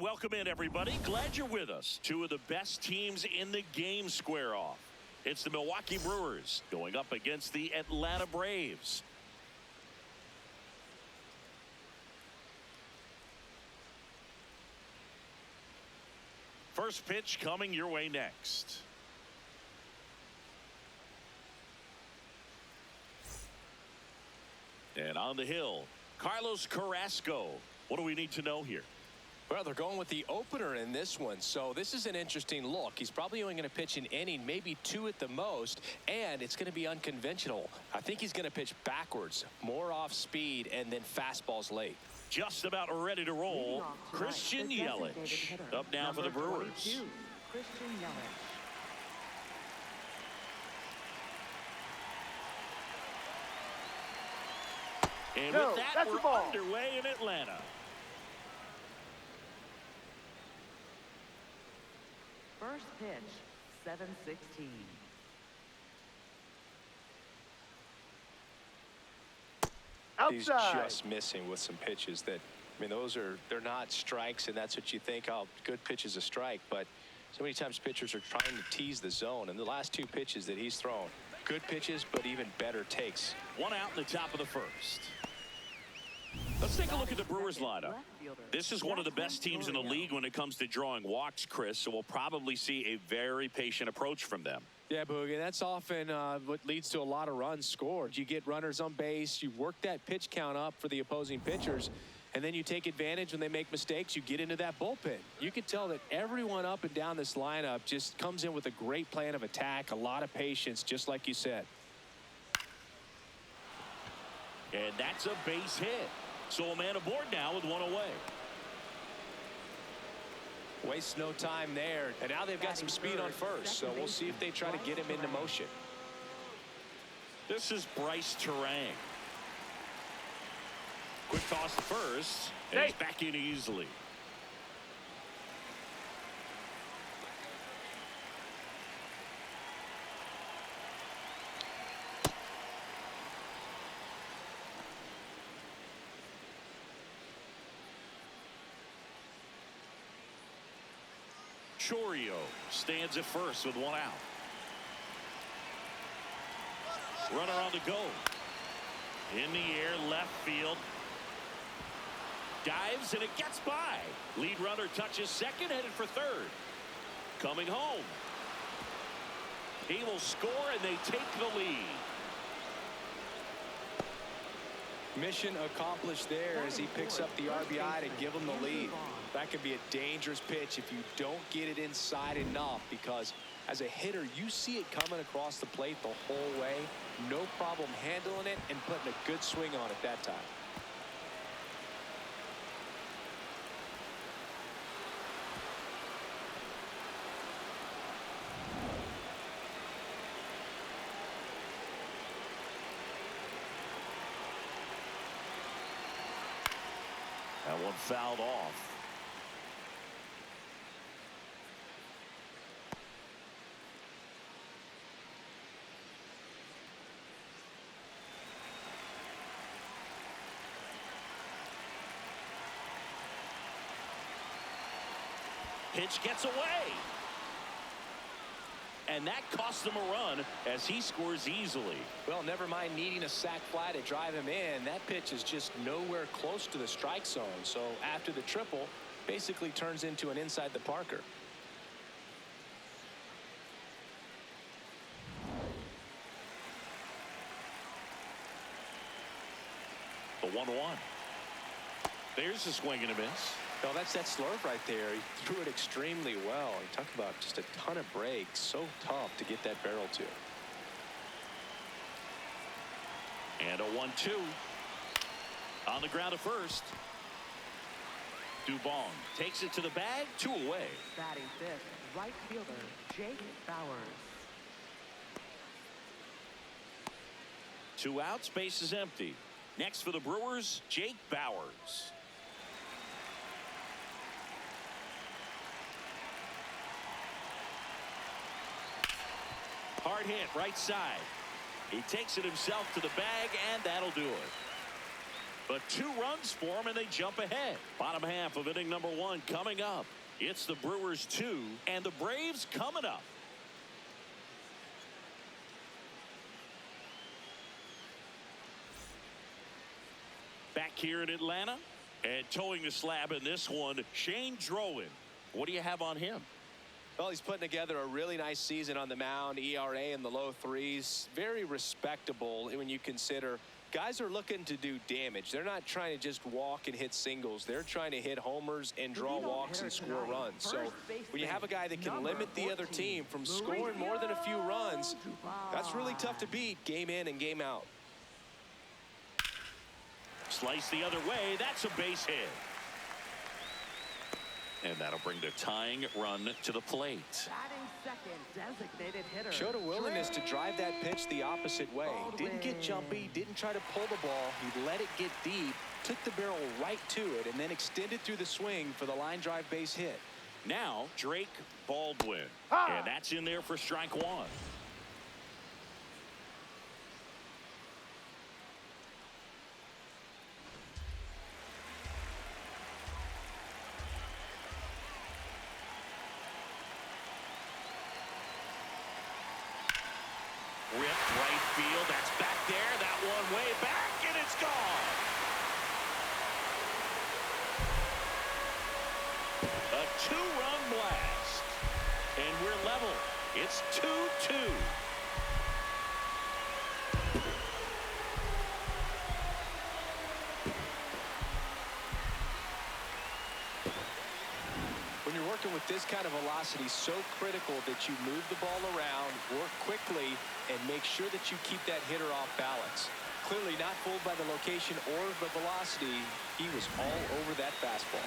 welcome in, everybody. Glad you're with us. Two of the best teams in the game square off. It's the Milwaukee Brewers going up against the Atlanta Braves. First pitch coming your way next. And on the hill, Carlos Carrasco. What do we need to know here? Well, they're going with the opener in this one, so this is an interesting look. He's probably only going to pitch an inning, maybe two at the most, and it's going to be unconventional. I think he's going to pitch backwards, more off speed, and then fastballs late. Just about ready to roll, Christian Yelich. Up now for the Brewers. Christian Yelich. And with that, we're underway in Atlanta. First pitch, 7:16. He's just missing with some pitches that, I mean, they're not strikes, and that's what you think, oh, good pitch is a strike, but so many times pitchers are trying to tease the zone, and the last two pitches that he's thrown, good pitches, but even better takes. One out in the top of the first. Let's take a look at the Brewers lineup. This is one of the best teams in the league when it comes to drawing walks, Chris, so we'll probably see a very patient approach from them. Yeah, Boogie, that's often what leads to a lot of runs scored. You get runners on base, you work that pitch count up for the opposing pitchers, and then you take advantage when they make mistakes. You get into that bullpen. You can tell that everyone up and down this lineup just comes in with a great plan of attack, a lot of patience, just like you said. And that's a base hit. So a man aboard now with one away. Waste no time there. And now they've got some speed on first, so we'll see if they try to get him into motion. This is Bryce Terang. Quick toss to first, and he's back in easily. Chorio stands at first with one out. Runner on the go. In the air, left field. Dives, and it gets by. Lead runner touches second, headed for third. Coming home. He will score, and they take the lead. Mission accomplished there as he picks up the RBI to give him the lead. That could be a dangerous pitch if you don't get it inside enough, because as a hitter, you see it coming across the plate the whole way. No problem handling it and putting a good swing on it that time. That one fouled off. Pitch gets away. And that costs him a run as he scores easily. Well, never mind needing a sac fly to drive him in. That pitch is just nowhere close to the strike zone. So after the triple, basically turns into an inside the Parker. The 1-1. There's a swing and a miss. No, that's that slurve right there. He threw it extremely well. You talk about just a ton of breaks. So tough to get that barrel to. And a 1-2. On the ground at first. Dubon takes it to the bag. 2 away. Batting fifth, right fielder, Jake Bauers. 2 outs, base is empty. Next for the Brewers, Jake Bauers. Hard hit, right side. He takes it himself to the bag, and that'll do it. But 2 runs for them, and they jump ahead. Bottom half of inning number 1 coming up. It's the Brewers 2 and the Braves coming up. Back here in Atlanta, and towing the slab in this one, Shane Drowan. What do you have on him? Well, he's putting together a really nice season on the mound. ERA in the low 3s. Very respectable when you consider guys are looking to do damage. They're not trying to just walk and hit singles. They're trying to hit homers and draw walks and score runs. So when you have a guy that can limit the other team from scoring more than a few runs, that's really tough to beat game in and game out. Slice the other way. That's a base hit. And that'll bring the tying run to the plate. Batting second, designated hitter. Showed a willingness to drive that pitch the opposite way. Didn't get jumpy, didn't try to pull the ball. He let it get deep, took the barrel right to it, and then extended through the swing for the line drive base hit. Now, Drake Baldwin. And that's in there for strike 1. Ripped right field. That's back there. That one way back, and it's gone. A 2-run blast. And we're level. It's 2-2. When you're working with this kind of velocity, so critical that you move the ball around, work quickly, and make sure that you keep that hitter off balance. Clearly not fooled by the location or the velocity. He was all over that fastball.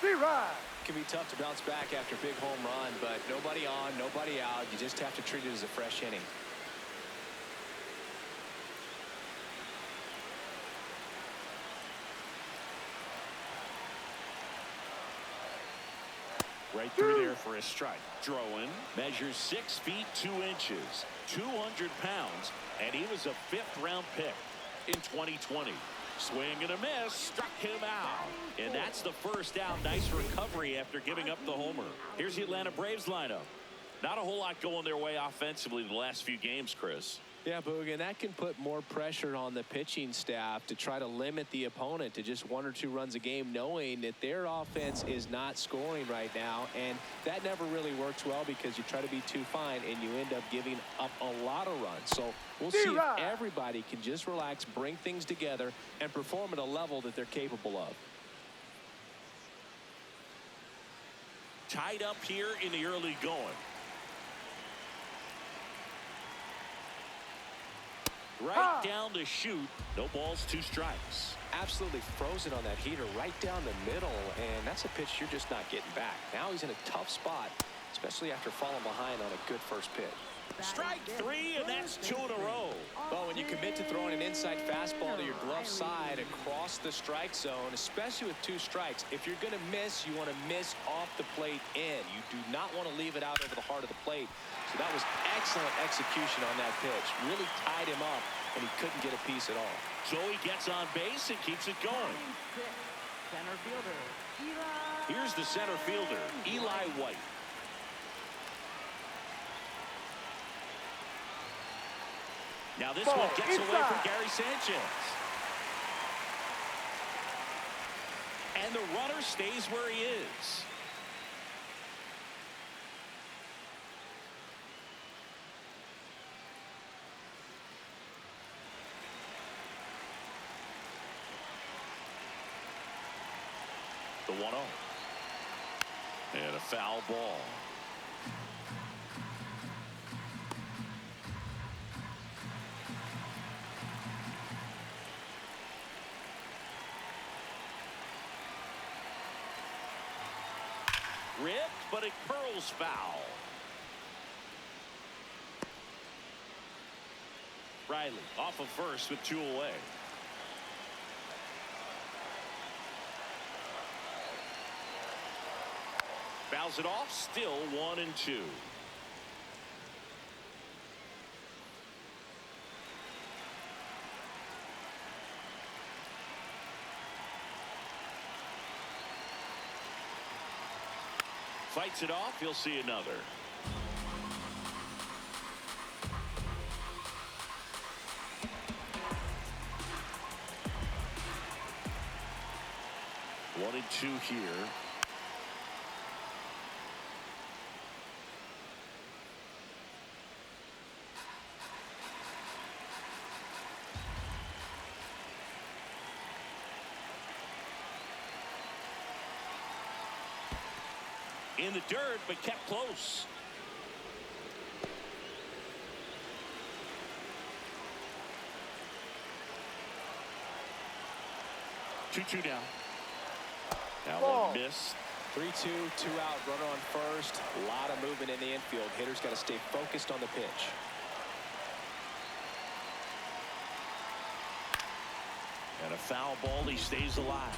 It can be tough to bounce back after a big home run, but nobody on, nobody out. You just have to treat it as a fresh inning. Right through there for a strike. Drowan measures 6 feet 2 inches, 200 pounds, and he was a 5th-round pick in 2020. Swing and a miss, struck him out. And that's the first out. Nice recovery after giving up the homer. Here's the Atlanta Braves lineup. Not a whole lot going their way offensively the last few games, Chris. Yeah, Boog, and that can put more pressure on the pitching staff to try to limit the opponent to just 1 or 2 runs a game, knowing that their offense is not scoring right now. And that never really works well because you try to be too fine and you end up giving up a lot of runs. So we'll see if everybody can just relax, bring things together, and perform at a level that they're capable of. Tied up here in the early going. Right down to shoot. No balls, 2 strikes. Absolutely frozen on that heater right down the middle, and that's a pitch you're just not getting back. Now he's in a tough spot, especially after falling behind on a good first pitch. Strike 3, and that's 2 in a row. Well, when you commit to throwing an inside fastball to your glove side across the strike zone, especially with 2 strikes, if you're going to miss, you want to miss off the plate in. You do not want to leave it out over the heart of the plate. So that was excellent execution on that pitch. Really tied him up, and he couldn't get a piece at all. Joey gets on base and keeps it going. Center fielder, Eli. Here's the center fielder, Eli White. Now this one gets away from Gary Sanchez. And the runner stays where he is. The 1-0. And a foul ball. Ripped, but it curls foul. Riley off of first with 2 away. Fouls it off, still 1-2. Fights it off. He'll see another. One and two here. In the dirt, but kept close. Two down. That one missed. 3-2, 2 out, runner on first. A lot of movement in the infield. Hitters got to stay focused on the pitch. And a foul ball. He stays alive.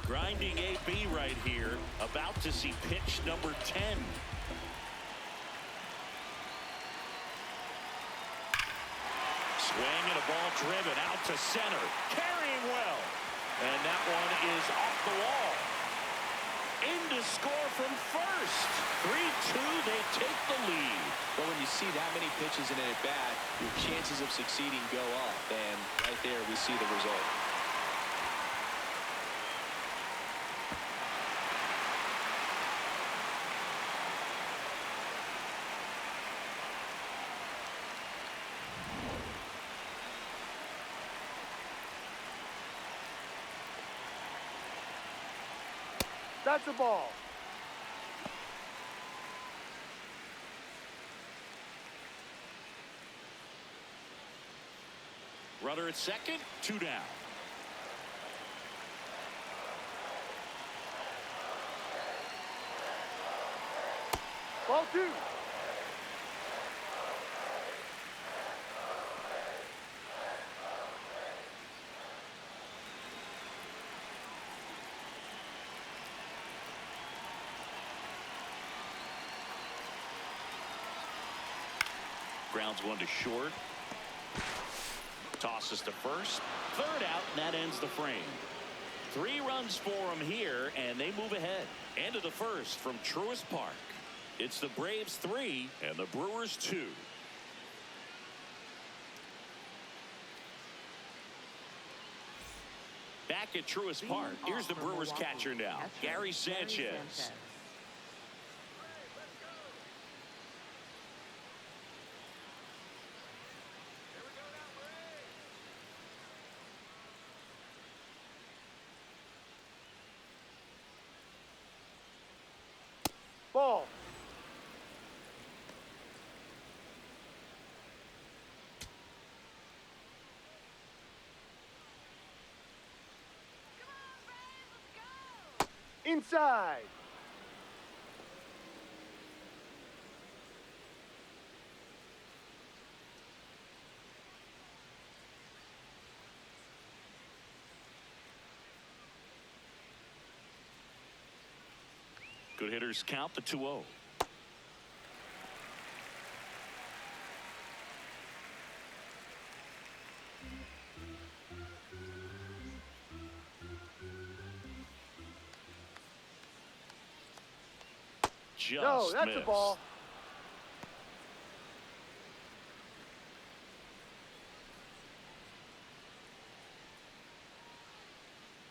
Grinding AB right here. About to see pitch number 10. Swing and a ball driven out to center. Carrying well. And that one is off the wall. In to score from first. 3-2, they take the lead. But when you see that many pitches in an at-bat, your chances of succeeding go up. And right there, we see the result. That's a ball. Runner at second, 2 down. Ball 2. Grounds one to short. Tosses to first. Third out, and that ends the frame. 3 runs for them here, and they move ahead. End of the first from Truist Park. It's the Braves 3 and the Brewers 2. Back at Truist Park, here's the Brewers catcher now, Gary Sanchez. Ball. Inside. Good hitters count the 2-0. Just No, that's missed. a ball.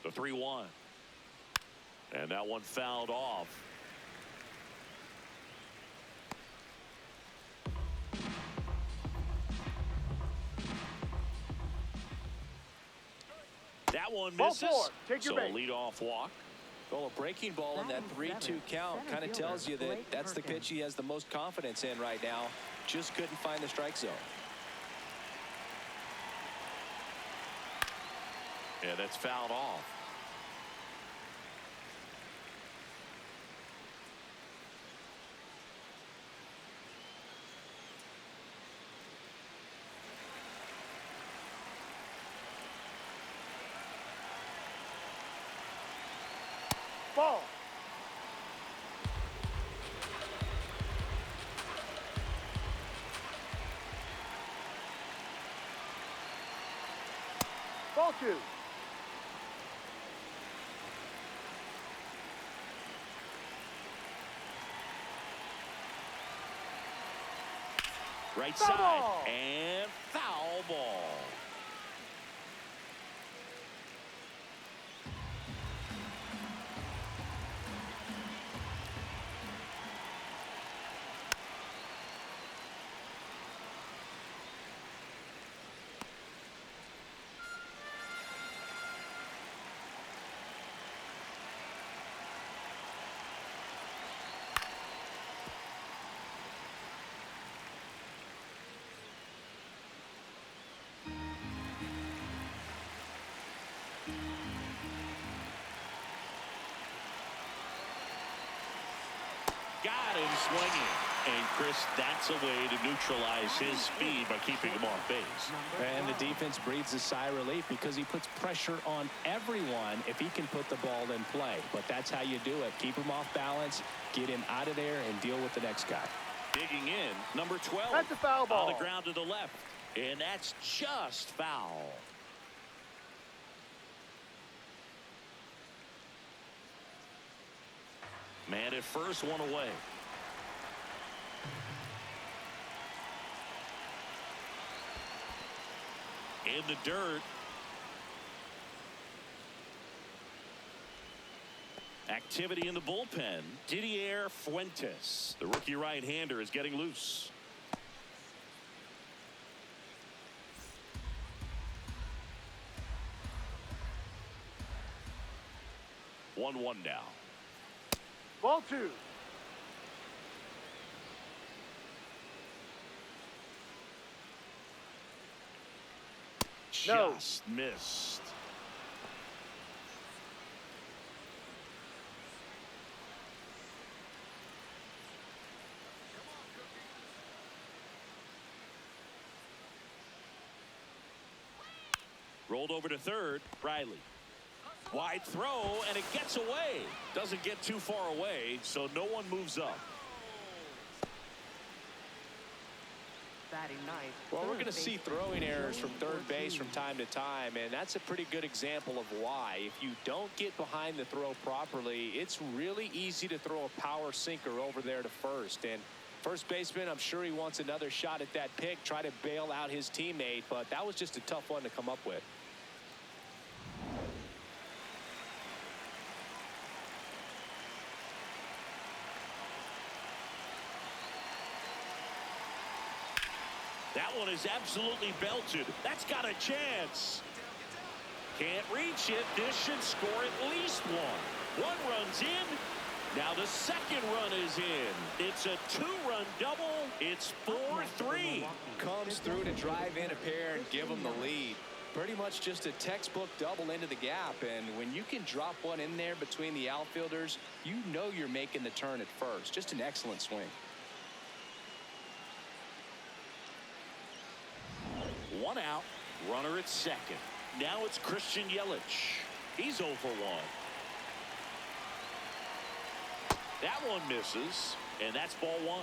The 3-1. And that one fouled off. That one Ball misses. 4. Take your So a base. leadoff walk. Well, a breaking ball in that 3-2 count kind of tells you that that's the pitch he has the most confidence in right now. Just couldn't find the strike zone. Yeah, that's fouled off. Ball. Ball 2. Right Foul side. ball. And foul ball. Got him swinging. And, Chris, that's a way to neutralize his speed by keeping him off base. And the defense breathes a sigh of relief because he puts pressure on everyone if he can put the ball in play. But that's how you do it. Keep him off balance, get him out of there, and deal with the next guy. Digging in, number 12. That's a foul ball. On the ground to the left. And that's just foul. Man at first, one away. In the dirt. Activity in the bullpen. Didier Fuentes, the rookie right-hander, is getting loose. One now. Ball 2. No. Just missed. Rolled over to third. Riley. Wide throw, and it gets away. Doesn't get too far away, so no one moves up. Batting ninth. Well, we're third going to see baseman throwing errors from Joey third base from Ortiz. time to time, and that's a pretty good example of why. If you don't get behind the throw properly, it's really easy to throw a power sinker over there to first. And first baseman, I'm sure he wants another shot at that pick, try to bail out his teammate, but that was just a tough one to come up with. That one is absolutely belted. That's got a chance. Can't reach it. This should score at least one. One run's in. Now the second run is in. It's a two-run double. It's 4-3. Comes through to drive in a pair and give them the lead. Pretty much just a textbook double into the gap, and when you can drop one in there between the outfielders, you know you're making the turn at first. Just an excellent swing. One out, runner at second. Now it's Christian Yelich. He's 0 for 1. That one misses, and that's ball 1.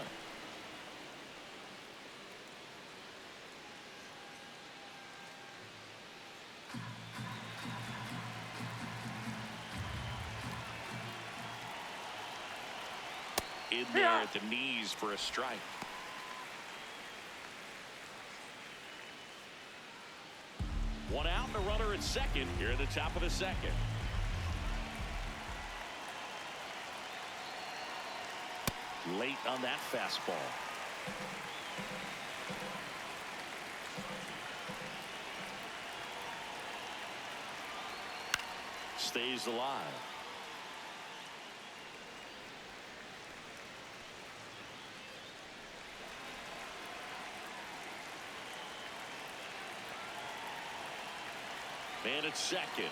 In there at the knees for a strike. One out and a runner at second here at the top of the second. Late on that fastball. Stays alive. Man at second.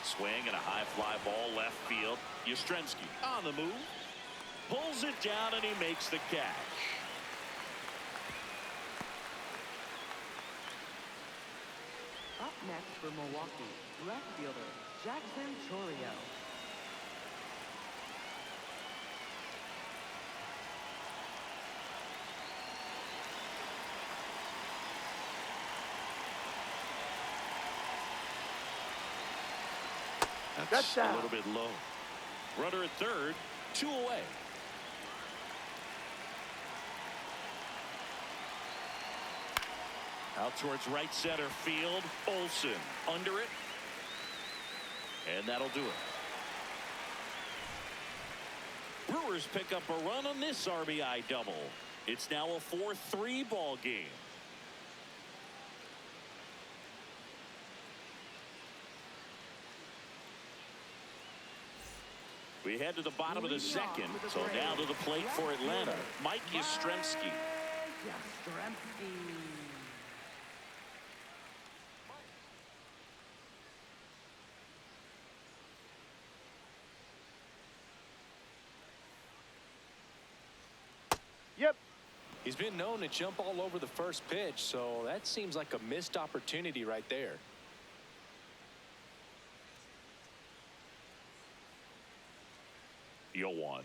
Swing and a high fly ball left field. Yastrzemski on the move. Pulls it down and he makes the catch. Up next for Milwaukee, left fielder Jackson Chourio. That's down. a little bit low. Runner at third, 2 away. Out towards right center field. Olsen under it. And that'll do it. Brewers pick up a run on this RBI double. It's now a 4-3 ball game. We head to the bottom of the second. So now to the plate for Atlanta, Mike Yastrzemski. Yep. He's been known to jump all over the first pitch, so that seems like a missed opportunity right there. The 0-1.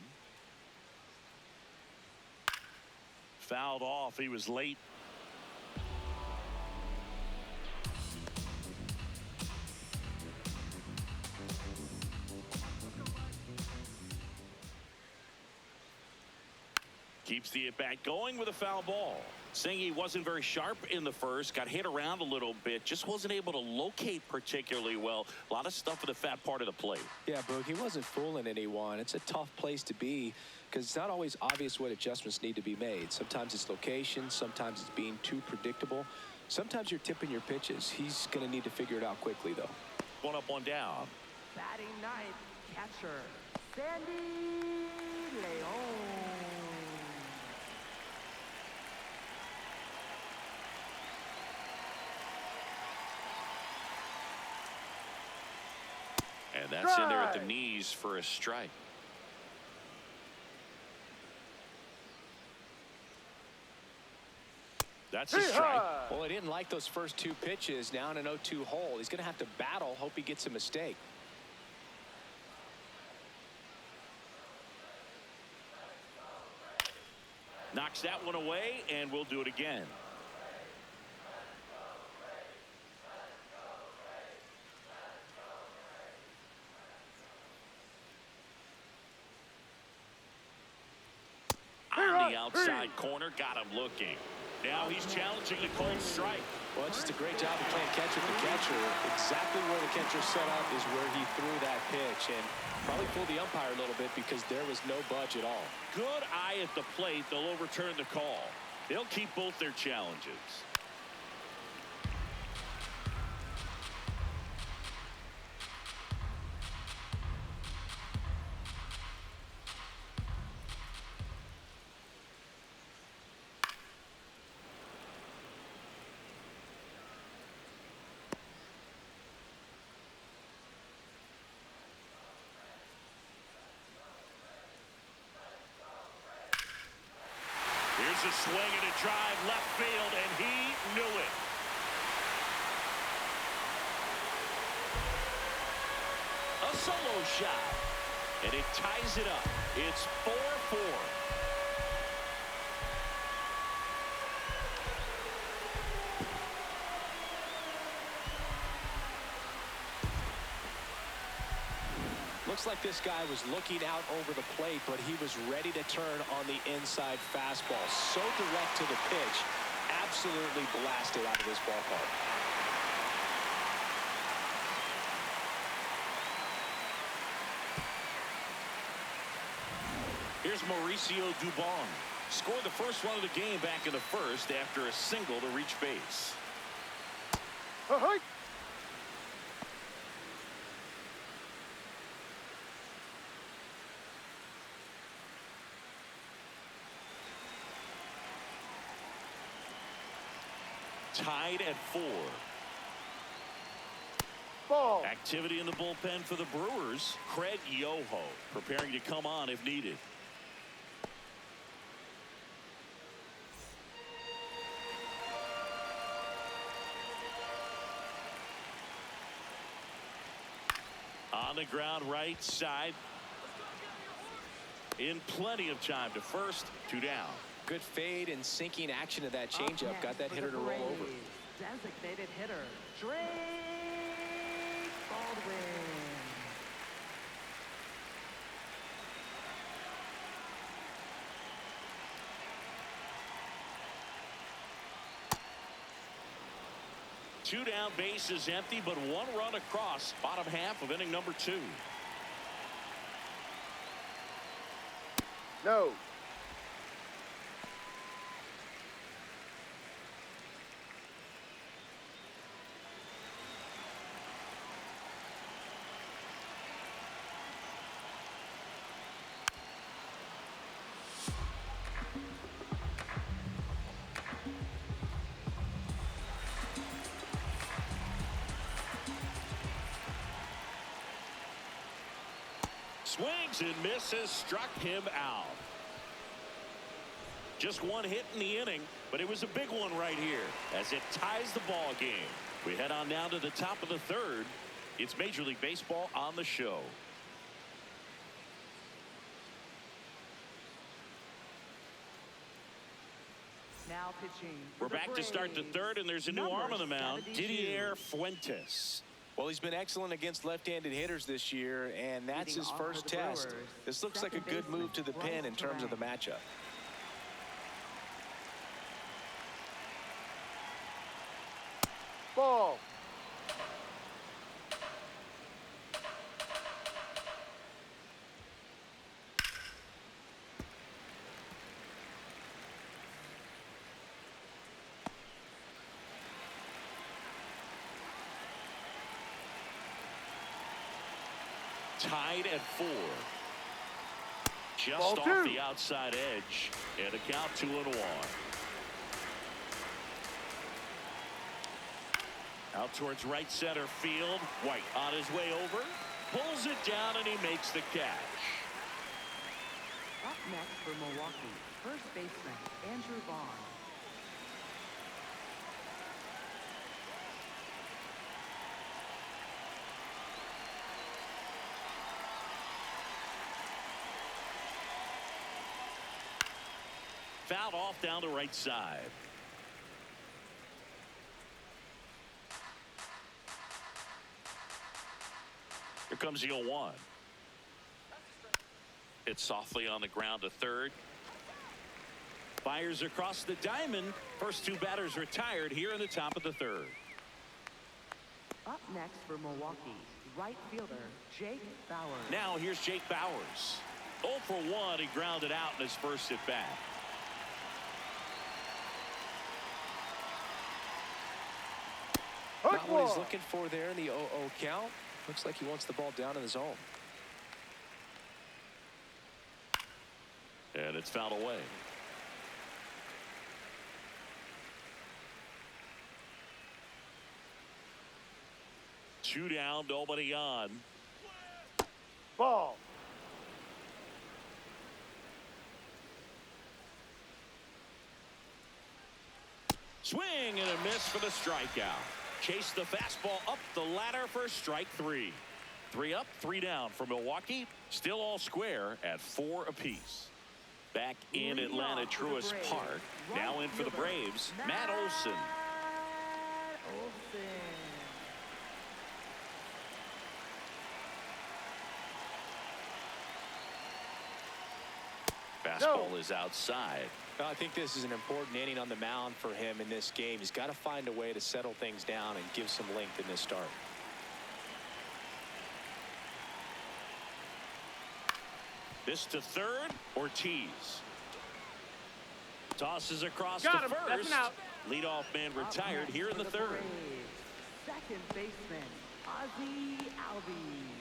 Fouled off. He was late. Keeps the at-bat going with a foul ball. Saying he wasn't very sharp in the first, got hit around a little bit, just wasn't able to locate particularly well. A lot of stuff at the fat part of the plate. Yeah, Boog, he wasn't fooling anyone. It's a tough place to be because it's not always obvious what adjustments need to be made. Sometimes it's location, sometimes it's being too predictable. Sometimes you're tipping your pitches. He's going to need to figure it out quickly, though. One up, one down. Batting ninth, catcher, Sandy Leon. And that's in there at the knees for a strike. That's a strike. Well, he didn't like those first two pitches. Now in an 0-2 hole. He's going to have to battle. Hope he gets a mistake. Knocks that one away, and we'll do it again. On the outside corner, got him looking. Now he's challenging the cold strike. Well, it's just a great job of playing catch with the catcher. Exactly where the catcher set up is where he threw that pitch, and probably fooled the umpire a little bit because there was no budge at all. Good eye at the plate. They'll overturn the call. They'll keep both their challenges. Here's a swing and a drive left field, and he knew it. A solo shot, and it ties it up. It's 4-4. Looks like this guy was looking out over the plate, but he was ready to turn on the inside fastball. So direct to the pitch. Absolutely blasted out of this ballpark. Here's Mauricio Dubon. Scored the first run of the game back in the first after a single to reach base. Tied at 4. Ball. Activity in the bullpen for the Brewers. Craig Yoho preparing to come on if needed. On the ground right side. In plenty of time to first, 2 down. Good fade and sinking action of that changeup. Got that hitter to roll over. Designated hitter, Drake Baldwin. 2 down, bases empty, but 1 run across. Bottom half of inning number 2. No. Swings and misses, struck him out. Just 1 hit in the inning, but it was a big one right here as it ties the ball game. We head on down to the top of the 3rd. It's Major League Baseball on the show. Now pitching. We're back to start the 3rd, and there's a new arm on the mound, Didier Fuentes. Well, he's been excellent against left-handed hitters this year, and that's his first test. This looks like a good move to the pin in terms of the matchup. Ball. Tied at 4. Just Ball off 2. the outside edge. And a count 2-1. Out towards right center field. White on his way over. Pulls it down and he makes the catch. Up next for Milwaukee, first baseman Andrew Vaughn. Fouled off down the right side. Here comes the 0-1. It's softly on the ground to 3rd. Fires across the diamond. First 2 batters retired here in the top of the 3rd. Up next for Milwaukee, right fielder Jake Bauers. Now here's Jake Bauers. 0 for 1. He grounded out in his first at bat. Not what he's looking for there in the 0-0 count. Looks like he wants the ball down in the zone. And it's fouled away. Two down, nobody on. Ball. Swing and a miss for the strikeout. Chase the fastball up the ladder for strike 3. 3 up, 3 down for Milwaukee. Still all square at 4 apiece. Back in Atlanta Truist Park. Now in for the Braves, Matt Olson. Fastball is outside. I think this is an important inning on the mound for him in this game. He's got to find a way to settle things down and give some length in this start. This to 3rd, Ortiz. Tosses across Got to him. first. That's an out. Leadoff man retired here in the 3rd. Second baseman Ozzie Albies.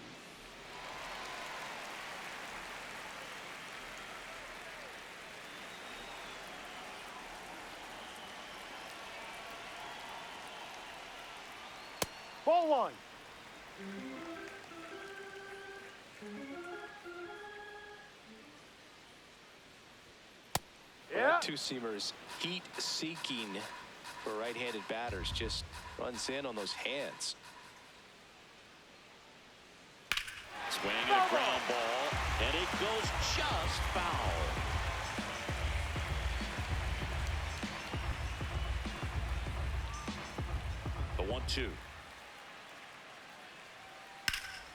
Ball 1. Yeah. Two-seamers heat-seeking for right-handed batters. Just runs in on those hands. Swing and a ground ball, and it goes just foul. The 1-2.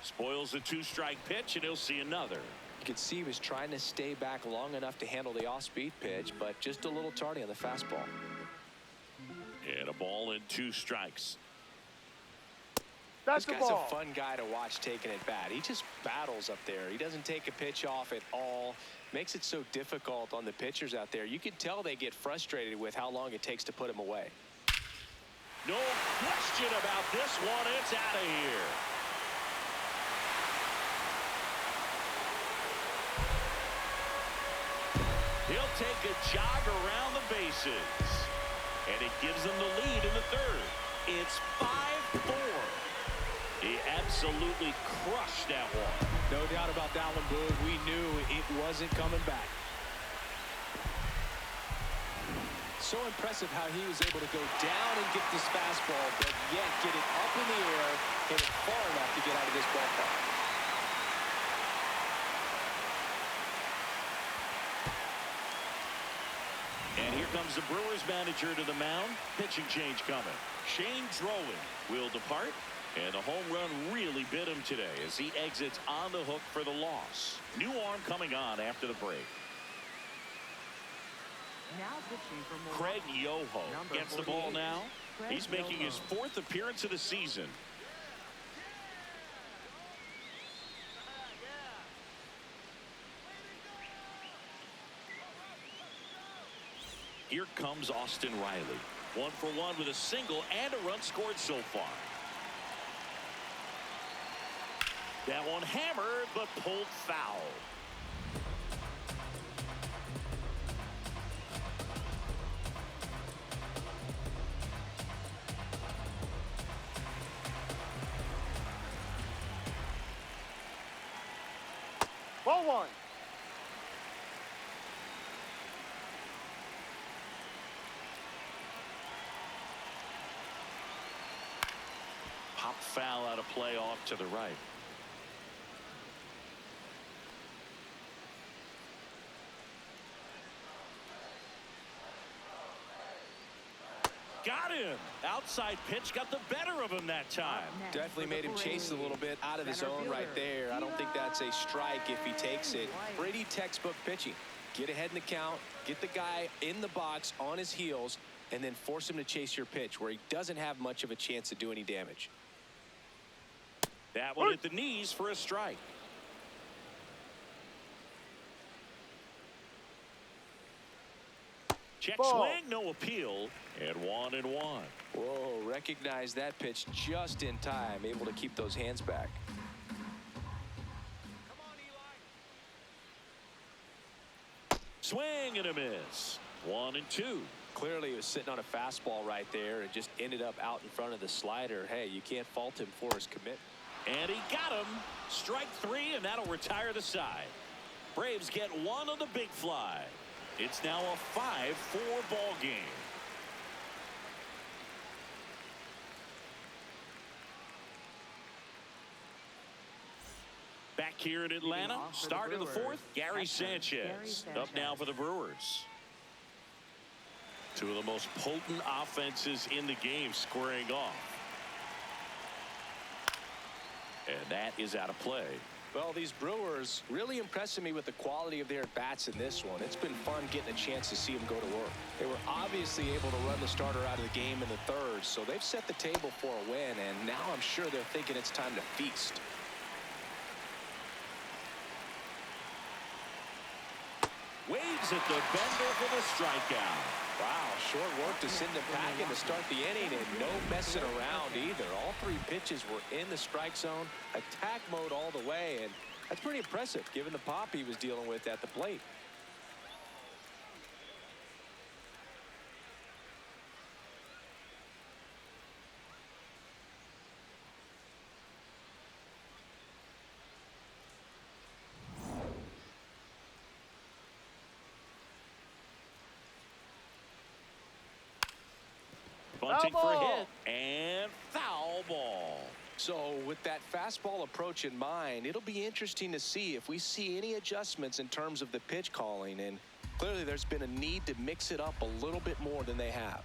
Spoils the 2-strike pitch, and he'll see another. You could see he was trying to stay back long enough to handle the off-speed pitch, but just a little tardy on the fastball. And a ball and 2 strikes. That's This the guy's ball. a fun guy to watch taking at bat. He just battles up there. He doesn't take a pitch off at all. Makes it so difficult on the pitchers out there. You can tell they get frustrated with how long it takes to put him away. No question about this one. It's out of here. He'll take a jog around the bases. And it gives them the lead in the third. It's 5-4. He absolutely crushed that one. No doubt about that one, Boog. We knew it wasn't coming back. So impressive how he was able to go down and get this fastball, but yet get it up in the air, hit it far enough to get out of this ballpark. And here comes the Brewers manager to the mound. Pitching change coming. Shane Drowan will depart. And the home run really bit him today as he exits on the hook for the loss. New arm coming on after the break. Now pitching for Craig Milwaukee. Yoho Number gets the ball 48, now. Craig He's making Yoho. his 4th appearance of the season. Here comes Austin Riley. 1 for 1 with a single and a run scored so far. That one hammered but pulled foul. Ball 1. Pop foul out of play off to the right. Got him. Outside pitch got the better of him that time. Next Definitely for the made him chase a little bit out of his center zone right fielder, there. I don't think that's a strike if he takes it. Pretty textbook pitching. Get ahead in the count, get the guy in the box on his heels, and then force him to chase your pitch where he doesn't have much of a chance to do any damage. That one at the knees for a strike. Check Ball. swing, no appeal, and 1-1. Whoa, recognize that pitch just in time, able to keep those hands back. Swing and a miss. 1-2. Clearly he was sitting on a fastball right there and just ended up out in front of the slider. Hey, you can't fault him for his commitment. And he got him. Strike 3, and that'll retire the side. Braves get 1 on the big fly. It's now a 5-4 ball game. Back here in Atlanta, off for the start of the Brewers. 4th, Gary Catcher, Sanchez. Gary Up now Sanchez. for the Brewers. Two of the most potent offenses in the game squaring off. And that is out of play. Well, these Brewers really impressing me with the quality of their bats in this one. It's been fun getting a chance to see them go to work. They were obviously able to run the starter out of the game in the third, so they've set the table for a win, and now I'm sure they're thinking it's time to feast. Waves at the bender for the strikeout. Wow, short work to send them packing to start the inning, and no messing around either. All 3 pitches were in the strike zone, attack mode all the way, and that's pretty impressive given the pop he was dealing with at the plate. Bunting Foul for a ball. hit, and foul ball. So with that fastball approach in mind, it'll be interesting to see if we see any adjustments in terms of the pitch calling, and clearly there's been a need to mix it up a little bit more than they have.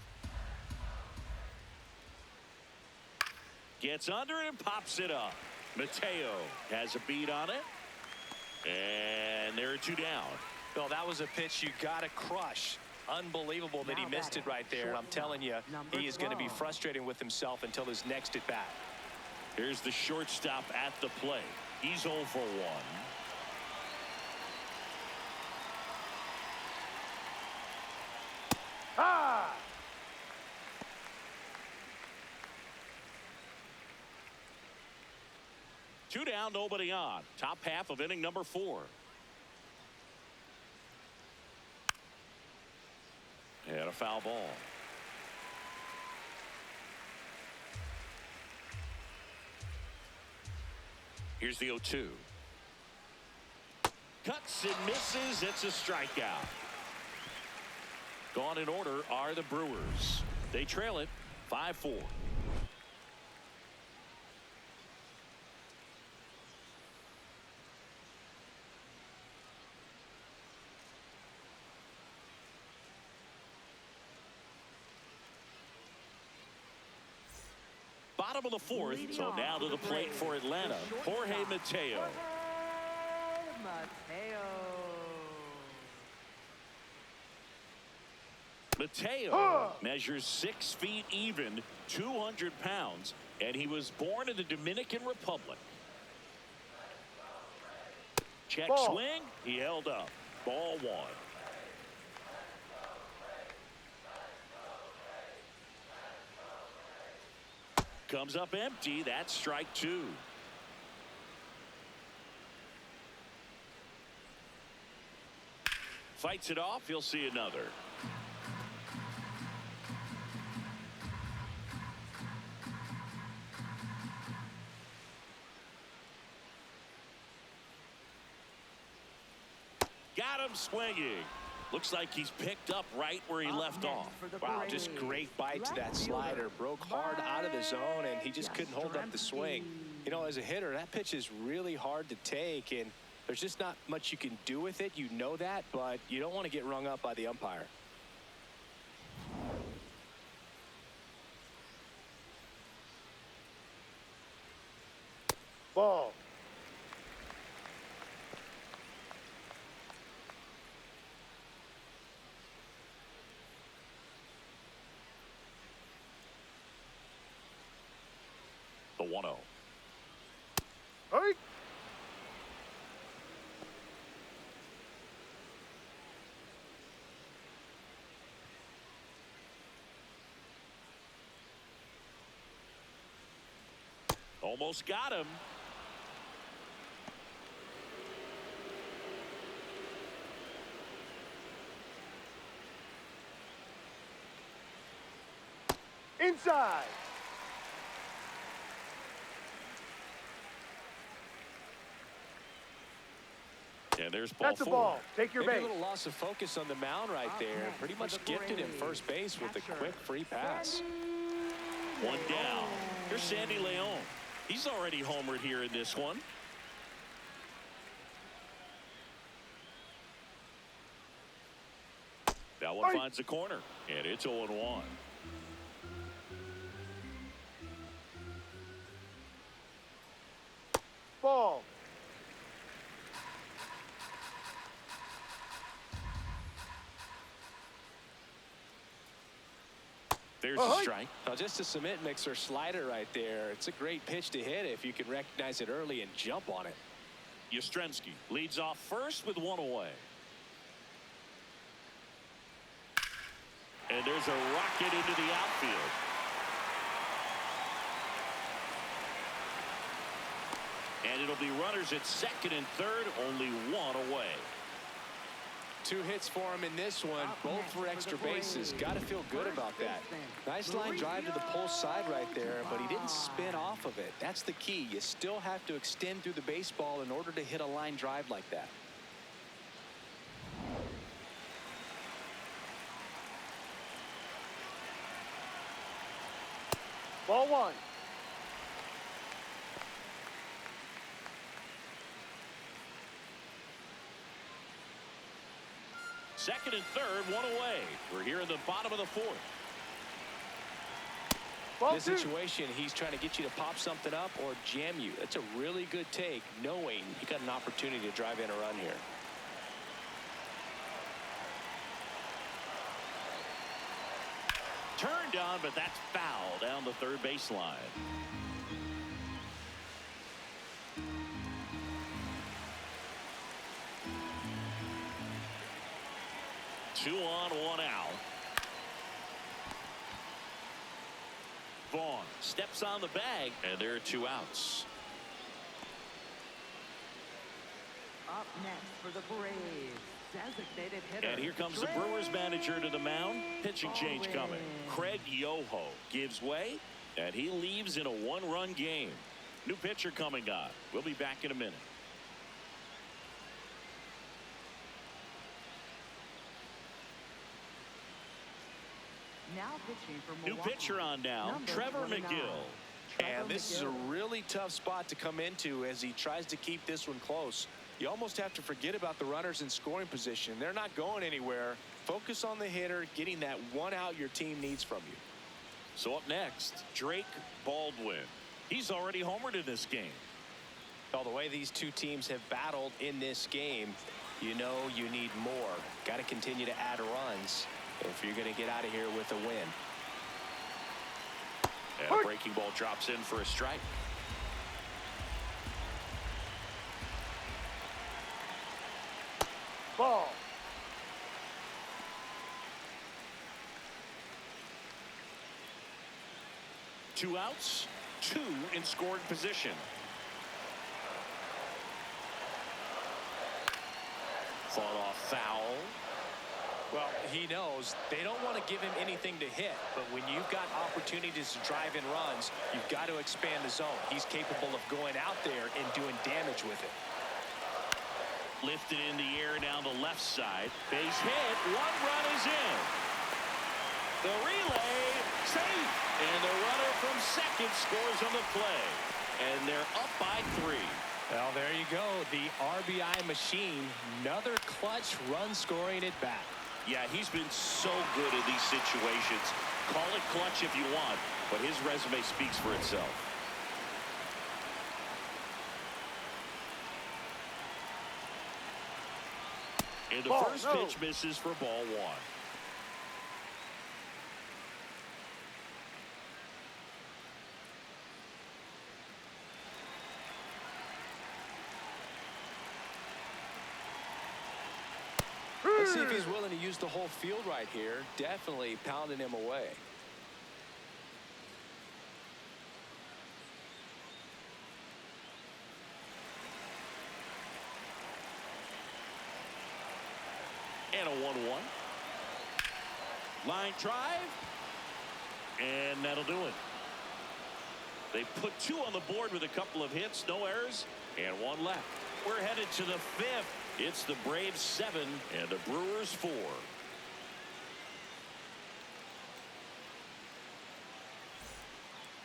Gets under it and pops it up. Mateo has a beat on it. And there are 2 down. Well, that was a pitch you got to crush. Unbelievable that he Now missed it batting, right there. And I'm telling you, number he is going to be 12. frustrated with himself until his next at bat. Here's the shortstop at the plate. He's 0 for 1. Ah! Two down, nobody on. Top half of inning number 4. And a foul ball. Here's the 0-2. Cuts and misses. It's a strikeout. Gone in order are the Brewers. They trail it 5-4. Bottom of the 4th, so now to the plate for Atlanta, Jorge Mateo. Mateo measures 6 feet even, 200 pounds, and he was born in the Dominican Republic. Check swing, he held up. Ball 1. Comes up empty. That's strike 2. Fights it off. He'll see another. Got him swinging. Looks like he's picked up right where he left off. Wow, just great bite to that slider. Broke hard out of the zone, and he just couldn't hold up the swing. You know, as a hitter, that pitch is really hard to take, and there's just not much you can do with it. You know that, but you don't want to get rung up by the umpire. Ball. The 1-0. Hey. Almost got him. Inside. And there's ball That's a 4. ball. Take your Maybe base. a little loss of focus on the mound right there. Pretty much gifted him first base with a quick free pass. 1 down. Here's Sandy Leon. He's already homered here in this one. That one finds the corner, and it's 0-1. Ball. There's a strike. Now, just a cement mixer slider right there. It's a great pitch to hit if you can recognize it early and jump on it. Yastrzemski leads off first with 1 away. And there's a rocket into the outfield. And it'll be runners at second and third, only 1 away. 2 hits for him in this one, both for extra bases. Got to feel good about that. Nice line drive to the pull side right there, but he didn't spin off of it. That's the key. You still have to extend through the baseball in order to hit a line drive like that. Ball 1. Second and third, 1 away. We're here in the bottom of the 4th. Ball In this 2. situation, he's trying to get you to pop something up or jam you. That's a really good take, knowing you got an opportunity to drive in a run here. Turned on, but that's foul down the third baseline. Two on, one out. Vaughn steps on the bag, and there are two outs. Up next for the Braves, designated hitter. And here comes the Brewers manager to the mound. Pitching change coming. Craig Yoho gives way, and he leaves in a one-run game. New pitcher coming on. We'll be back in a minute. Now pitching for New Milwaukee. pitcher on now, Number Trevor 29. McGill. And this is a really tough spot to come into as he tries to keep this one close. You almost have to forget about the runners in scoring position. They're not going anywhere. Focus on the hitter, getting that one out your team needs from you. So up next, Drake Baldwin. He's already homered in this game. Well, the way these two teams have battled in this game, you know you need more. Got to continue to add runs if you're going to get out of here with a win. And a breaking ball drops in for a strike. Ball. Two outs, two in scoring position. Fought off foul. Well, he knows they don't want to give him anything to hit, but when you've got opportunities to drive in runs, you've got to expand the zone. He's capable of going out there and doing damage with it. Lifted in the air down the left side. Base hit. One run is in. The relay safe. And the runner from second scores on the play. And they're up by 3. Well, there you go. The RBI machine. Another clutch run scoring at bat. Yeah, he's been so good in these situations. Call it clutch if you want, but his resume speaks for itself. And the first pitch misses for ball 1. Let's see if he's willing to use the whole field right here. Definitely pounding him away. And a 1-1. Line drive. And that'll do it. They put 2 on the board with a couple of hits, no errors, and 1 left. We're headed to the 5th. It's the Braves 7 and the Brewers 4.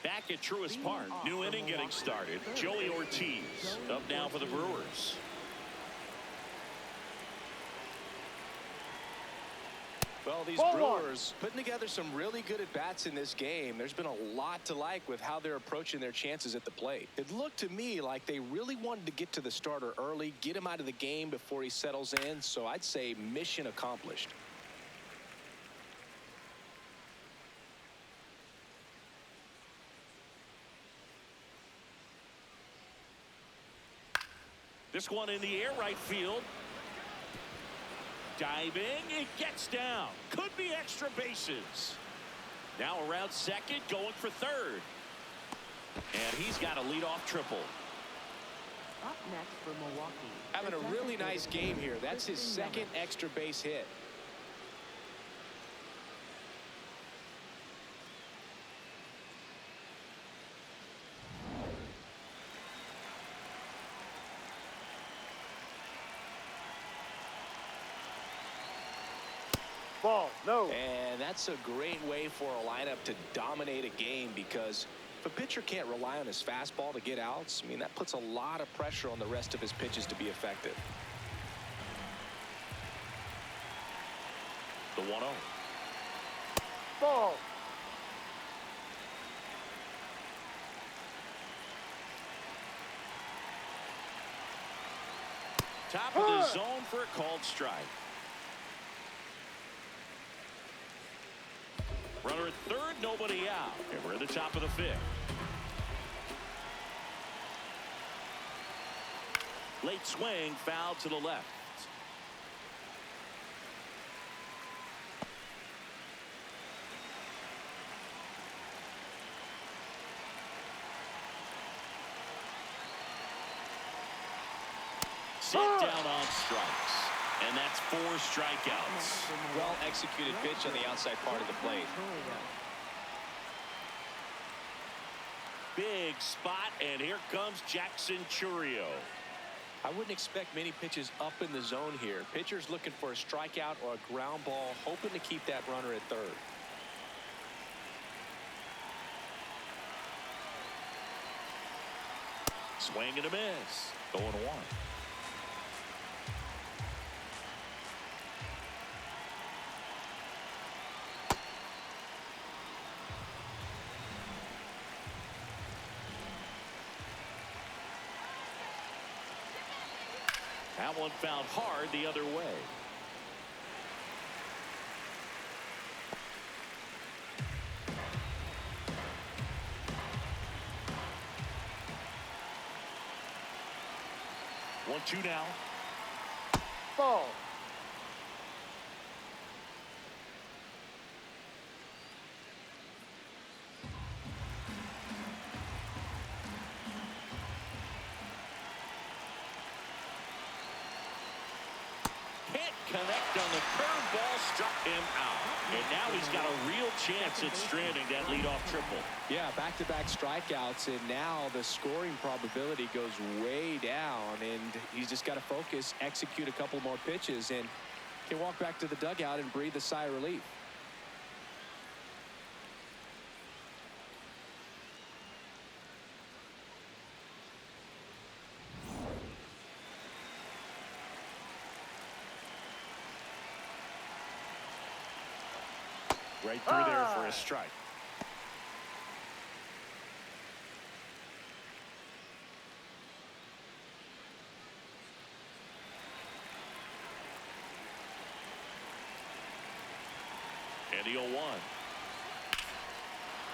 Back at Truist Park, new inning getting started. Joey Ortiz up now for the Brewers. Well, these Brewers putting together some really good at-bats in this game. There's been a lot to like with how they're approaching their chances at the plate. It looked to me like they really wanted to get to the starter early, get him out of the game before he settles in. So I'd say mission accomplished. This one in the air, right field. Diving, it gets down. Could be extra bases. Now around second, going for third. And he's got a leadoff triple. Up next for Milwaukee. Having a really nice game here. That's his second extra base hit. Ball, no. And that's a great way for a lineup to dominate a game, because if a pitcher can't rely on his fastball to get outs, I mean, that puts a lot of pressure on the rest of his pitches to be effective. The 1-0. Ball. Top of the zone for a called strike. Runner at third, nobody out. And we're at the top of the 5th. Late swing, foul to the left. Sit down on strikes. And that's 4 strikeouts. Well executed pitch on the outside part of the plate. Big spot, and here comes Jackson Chourio. I wouldn't expect many pitches up in the zone here. Pitcher's looking for a strikeout or a ground ball, hoping to keep that runner at third. Swing and a miss. 0-1. That one found hard the other way. One, two now. Ball. Can't connect on the curveball, struck him out. And now he's got a real chance at stranding that leadoff triple. Yeah, back-to-back strikeouts, and now the scoring probability goes way down, and he's just got to focus, execute a couple more pitches, and can walk back to the dugout and breathe a sigh of relief. Right through there for a strike. And the 0-1.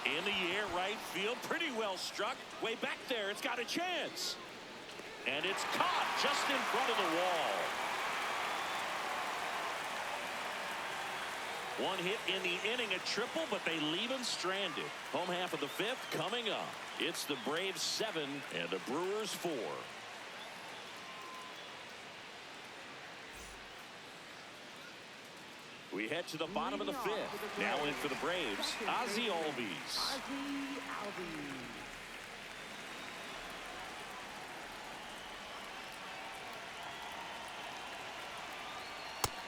In the air, right field, pretty well struck. Way back there, it's got a chance. And it's caught just in front of the wall. One hit in the inning, a triple, but they leave him stranded. Home half of the 5th coming up. It's the Braves 7 and the Brewers 4. We head to the bottom of the 5th. Now in for the Braves, Ozzie Albies.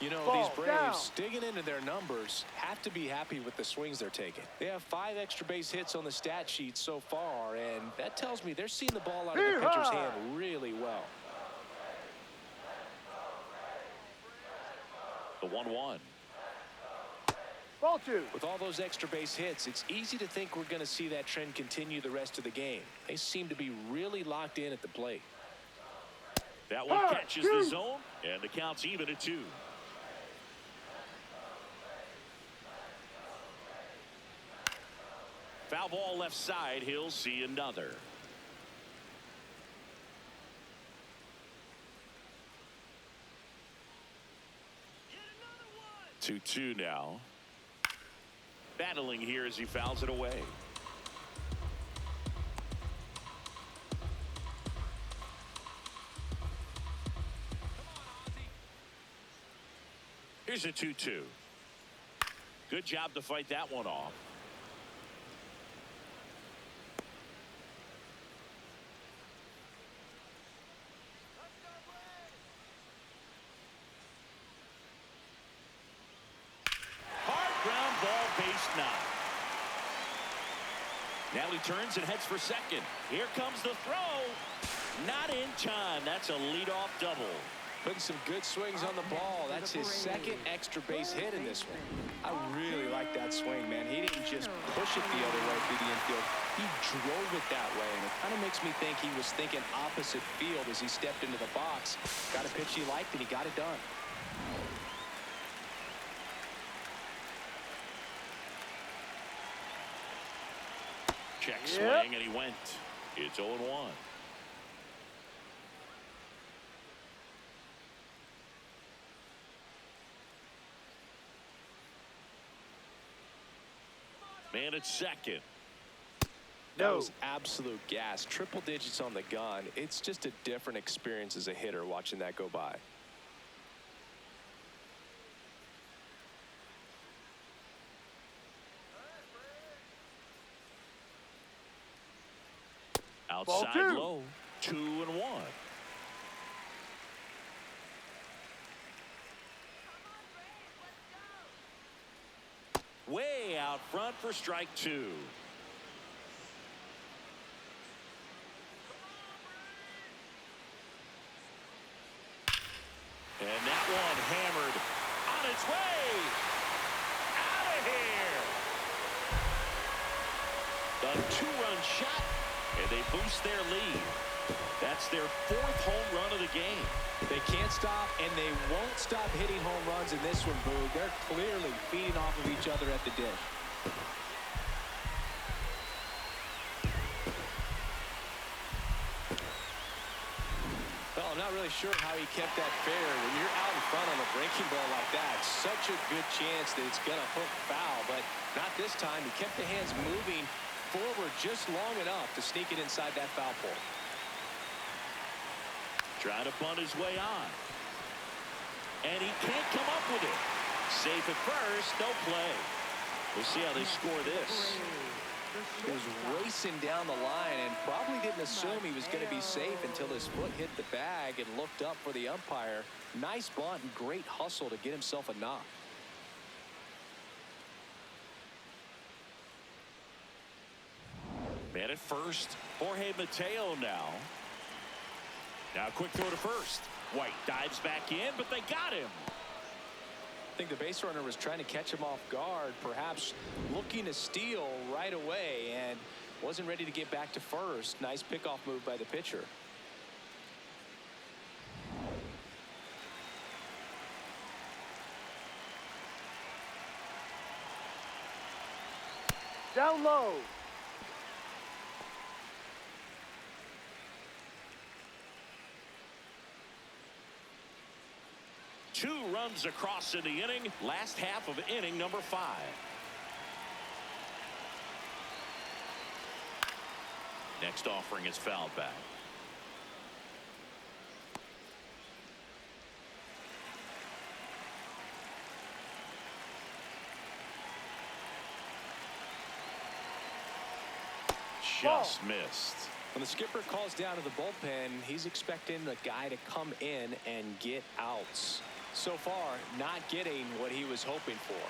You know, Ball these Braves, down. digging into their numbers, have to be happy with the swings they're taking. They have 5 extra base hits on the stat sheet so far, and that tells me they're seeing the ball out of the pitcher's hand really well. The 1-1. Ball 2. With all those extra base hits, it's easy to think we're going to see that trend continue the rest of the game. They seem to be really locked in at the plate. That one catches the zone, and the count's even at 2. Foul ball left side. He'll see another. 2-2 now. Battling here as he fouls it away. Here's a 2-2. Good job to fight that one off. Now he turns and heads for second. Here comes the throw. Not in time. That's a leadoff double. Putting some good swings on the ball. That's his second extra base hit in this one. I really like that swing, man. He didn't just push it the other way through the infield. He drove it that way, and it kind of makes me think he was thinking opposite field as he stepped into the box. Got a pitch he liked, and he got it done. Check swing, and he went. It's 0-1. in at second. That No. was absolute gas. Triple digits on the gun. It's just a different experience as a hitter watching that go by. Outside Ball 2. low. 2-1. Way out front for strike 2. And that one hammered on its way. Out of here. The 2-run shot, and they boost their lead. That's their 4th home run of the game. They can't stop, and they won't stop hitting home runs in this one, Boog. They're clearly feeding off of each other at the dish. Well, I'm not really sure how he kept that fair. When you're out in front on a breaking ball like that, such a good chance that it's going to hook foul, but not this time. He kept the hands moving forward just long enough to sneak it inside that foul pole. Trying to bunt his way on. And he can't come up with it. Safe at first, no play. We'll see how they score this. He was racing down the line and probably didn't assume he was going to be safe until his foot hit the bag and looked up for the umpire. Nice bunt and great hustle to get himself a knock. Man at first, Jorge Mateo now. Now quick throw to first. White dives back in, but they got him. I think the base runner was trying to catch him off guard, perhaps looking to steal right away, and wasn't ready to get back to first. Nice pickoff move by the pitcher. Down low. Two runs across in the inning. Last half of inning number 5. Next offering is fouled back. Just missed. When the skipper calls down to the bullpen, he's expecting the guy to come in and get outs. So far, not getting what he was hoping for.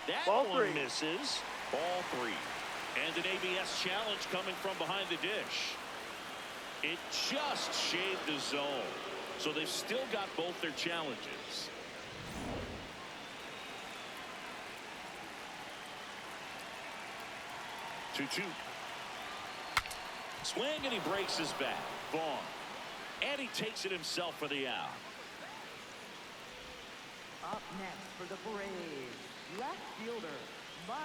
That Ball one 3. misses. Ball 3. And an ABS challenge coming from behind the dish. It just shaved the zone. So they've still got both their challenges. Two. Swing and he breaks his back. Vaughn. And he takes it himself for the out. Up next for the Braves, left fielder, Mike.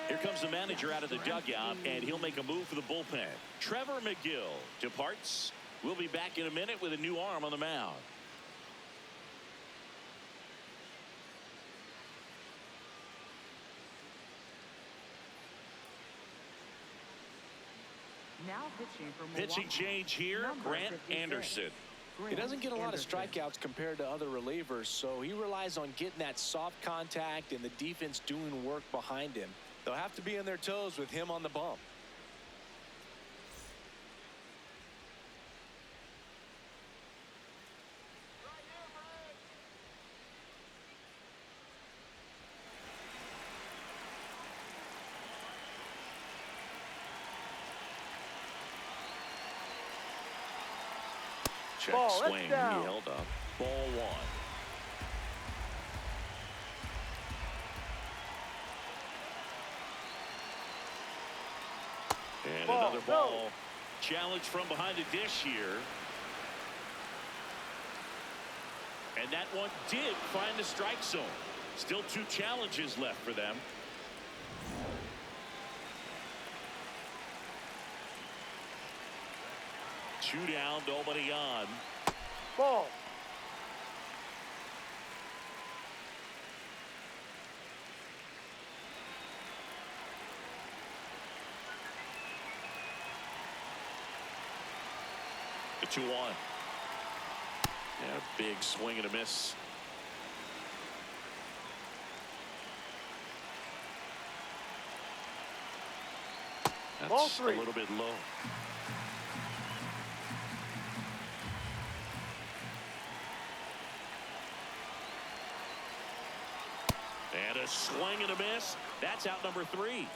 Here comes the manager out of the dugout, and he'll make a move for the bullpen. Trevor McGill departs. We'll be back in a minute with a new arm on the mound. Now pitching for Pitching Milwaukee, change here, number Grant 56. Anderson. He doesn't get a lot of Anderson. strikeouts compared to other relievers, so he relies on getting that soft contact and the defense doing work behind him. They'll have to be on their toes with him on the bump. Check Ball, that's swing. He down. held up. Ball 1. And Ball, another ball. Challenge from behind the dish here. And that one did find the strike zone. Still 2 challenges left for them. Two down, nobody on. Ball. The 2-1. Yeah, big swing and a miss. That's Ball 3. a little bit low. And a swing and a miss. That's out number 3.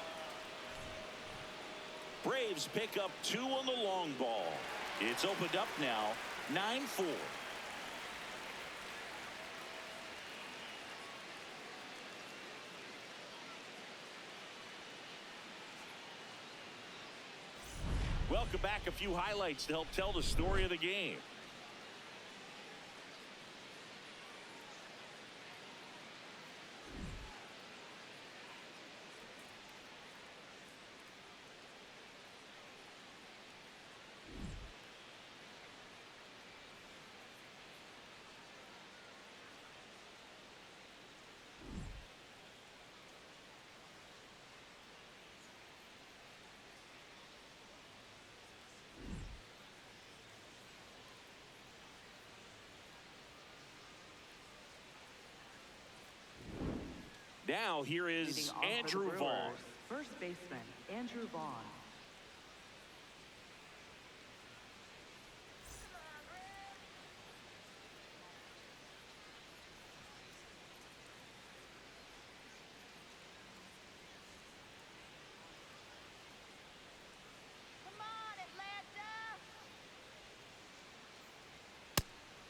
Braves pick up 2 on the long ball. It's opened up now, 9-4. Welcome back. A few highlights to help tell the story of the game. Now here is Leading off for the Andrew Brewers, Vaughn. First baseman, Andrew Vaughn.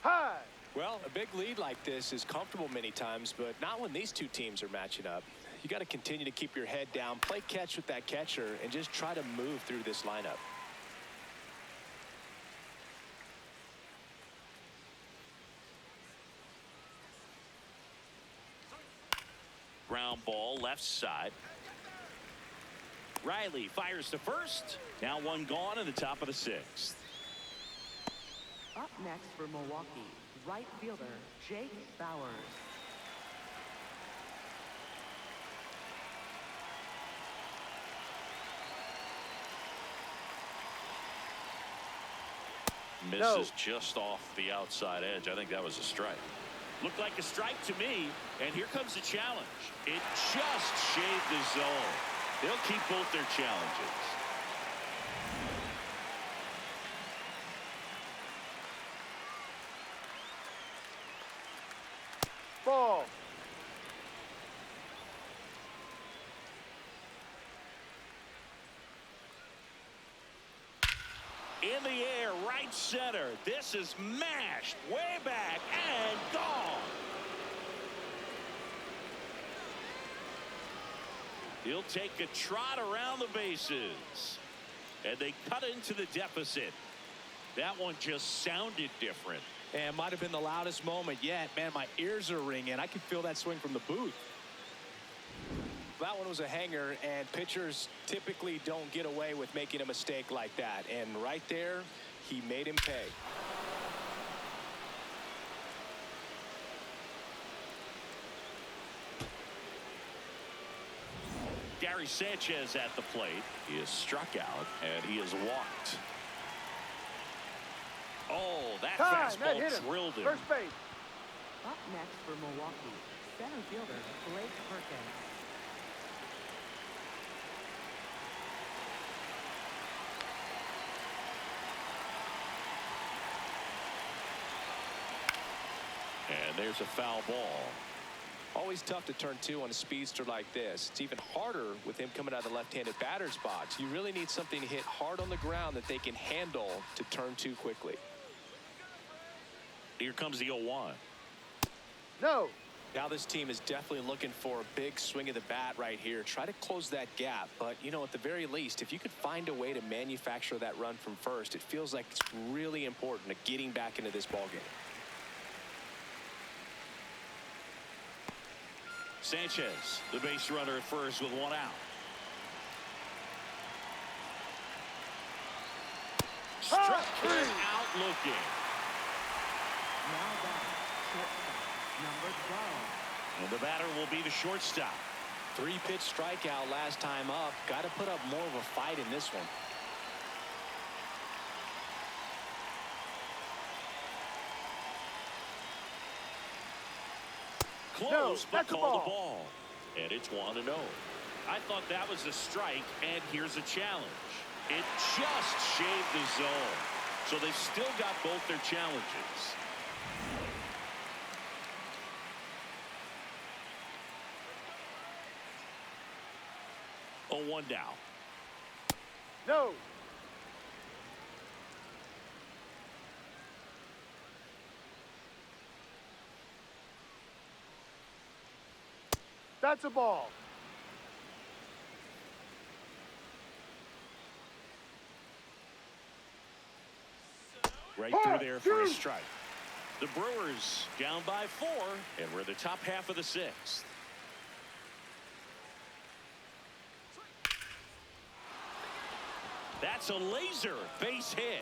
High. Well, a big lead like this is comfortable many times, but not when these two teams are matching up. You got to continue to keep your head down, play catch with that catcher, and just try to move through this lineup. Ground ball left side. Riley fires to first. Now one gone in the top of the 6th. Up next for Milwaukee, right fielder, Jake Bowers. Misses just off the outside edge. I think that was a strike. Looked like a strike to me, and here comes the challenge. It just shaved the zone. They'll keep both their challenges. Ball. In the air, right center. This is mashed way back and gone. He'll take a trot around the bases. And they cut into the deficit. That one just sounded different. And might have been the loudest moment yet. Man, my ears are ringing. I can feel that swing from the booth. That one was a hanger, and pitchers typically don't get away with making a mistake like that. And right there, he made him pay. Gary Sanchez at the plate. He is struck out, and he is walked. Oh, that fastball drilled him. First base. Up next for Milwaukee, center fielder, Blake Perkins. And there's a foul ball. Always tough to turn 2 on a speedster like this. It's even harder with him coming out of the left-handed batter's box. You really need something to hit hard on the ground that they can handle to turn 2 quickly. Here comes the 0-1. No. Now this team is definitely looking for a big swing of the bat right here. Try to close that gap. But, you know, at the very least, if you could find a way to manufacture that run from first, it feels like it's really important to getting back into this ballgame. Sanchez, the base runner at first with 1 out. Struck him out looking. Now batting, shortstop, number 12. And the batter will be the shortstop. 3-pitch strikeout last time up. Got to put up more of a fight in this one. close, but that's a called a ball. ball. And it's 1-0. I thought that was a strike, and here's a challenge. It just shaved the zone. So they've still got both their challenges. Oh, 1 down. No. That's a ball. Right through there for a strike. The Brewers down by 4, and we're the top half of the 6th. That's a laser base hit.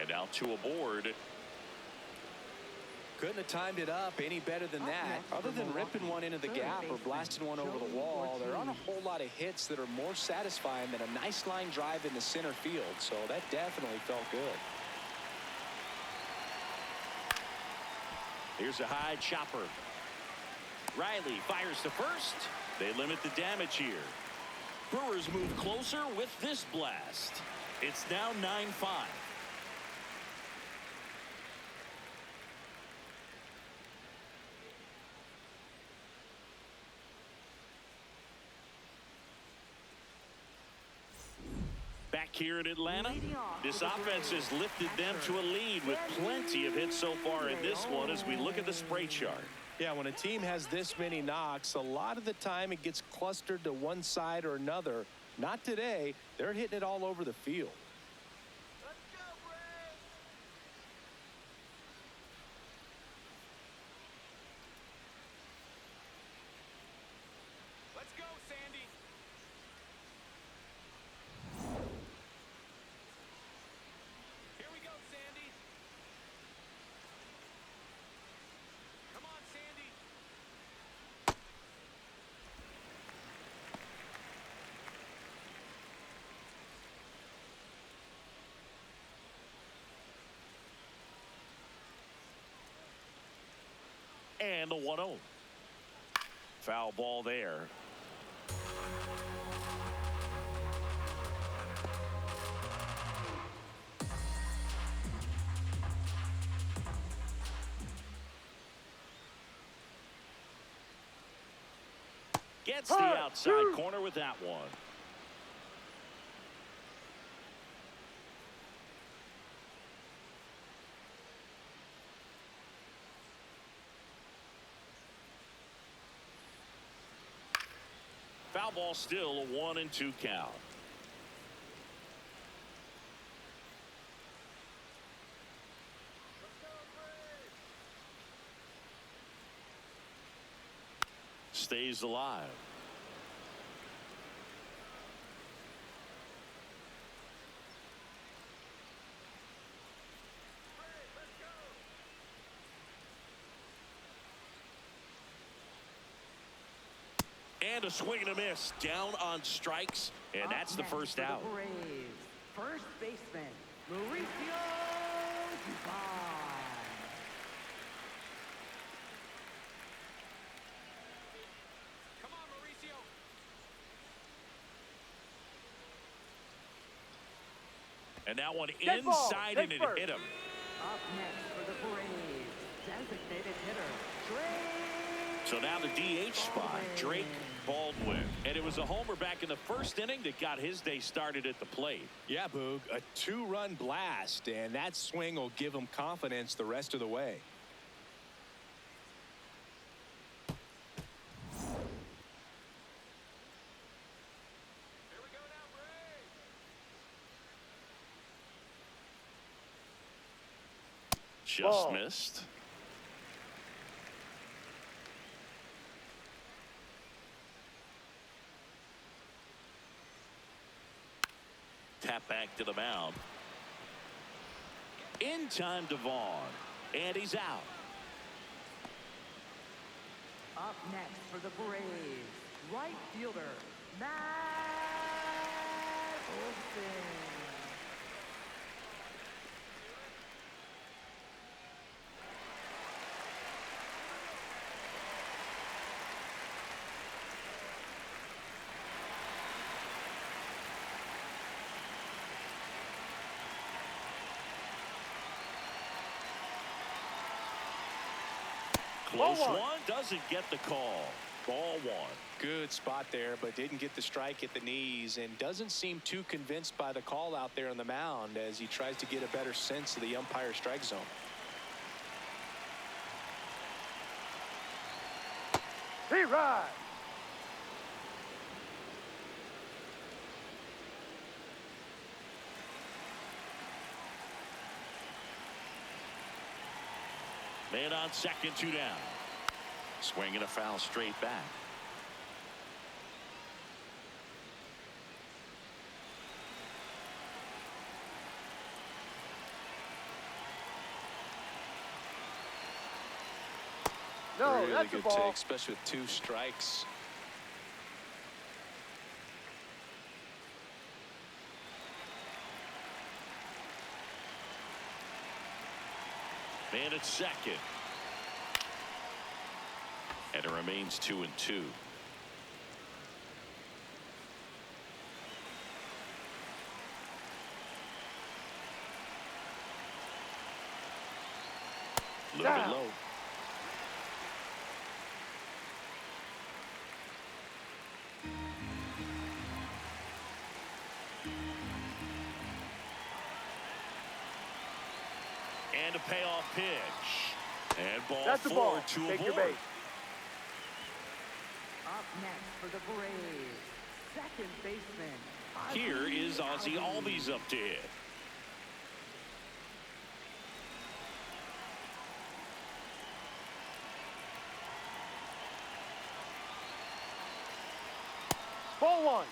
And now 2 aboard. Couldn't have timed it up any better than that. Other than ripping one into the gap or blasting one over the wall, there aren't a whole lot of hits that are more satisfying than a nice line drive into center field. So that definitely felt good. Here's a high chopper. Riley fires to first. They limit the damage here. Brewers move closer with this blast. It's now 9-5. Back here in Atlanta, this offense has lifted them to a lead with plenty of hits so far in this one as we look at the spray chart. Yeah, when a team has this many knocks, a lot of the time it gets clustered to one side or another. Not today. They're hitting it all over the field. Let's go, Braves. Let's go, Sandy. Here we go, Sandy. Come on, Sandy. And the 1-0. Foul ball there. Gets the outside corner with that one. Foul ball, still a 1-2 count. Stays alive. And a swing and a miss down on strikes, and that's the first out. The Braves, first baseman, Mauricio Dubon. Come on, Mauricio. And that one Dead ball. inside and it Take hit him. Up next for the Braves, designated hitter, Drake. So now the DH spot, Drake Baldwin. And it was a homer back in the first inning that got his day started at the plate. Yeah, Boog, a 2-run blast, and that swing will give him confidence the rest of the way. Here we go now, Braves. Just Ball. missed. Tap back to the mound. In time to Vaughn. And he's out. Up next for the Braves, right fielder, Matt Olson. Close Ball one. one, doesn't get the call. Ball one. Good spot there, but didn't get the strike at the knees and doesn't seem too convinced by the call out there on the mound as he tries to get a better sense of the umpire strike zone. He rides. Man on second, 2 down. Swinging a foul straight back. No, Really that's a good ball. take, especially with 2 strikes. Man at second. And it remains 2-2. A little bit Down. low. And a payoff pitch. And ball That's the 4 ball. to Take your aboard. base. Up next for the Braves, second baseman. Here is Ozzie Albies up to hit. Ball one.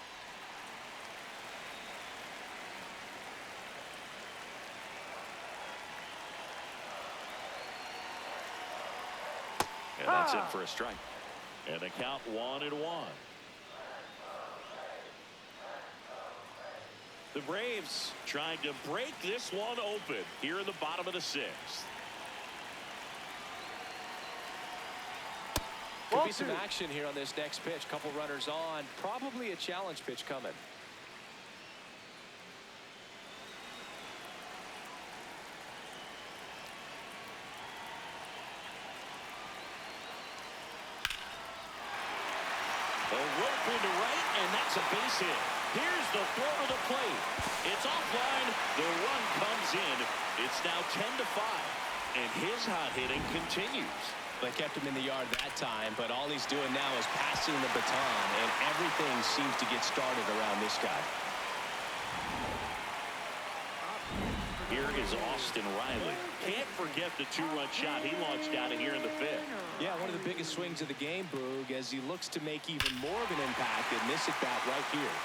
And that's it for a strike. And the count 1-1. The Braves trying to break this one open here in the bottom of the 6th. Could Ball be some 2. action here on this next pitch. Couple runners on. Probably a challenge pitch coming. A rope into right, and that's a base hit. Here's the throw to the plate. It's offline. The run comes in. It's now 10-5, and his hot hitting continues. They kept him in the yard that time, but all he's doing now is passing the baton, and everything seems to get started around this guy. Here is Austin Riley. Can't forget the 2-run shot he launched out of here in the 5th. Yeah, one of the biggest swings of the game, Boog, as he looks to make even more of an impact in this at-bat right here.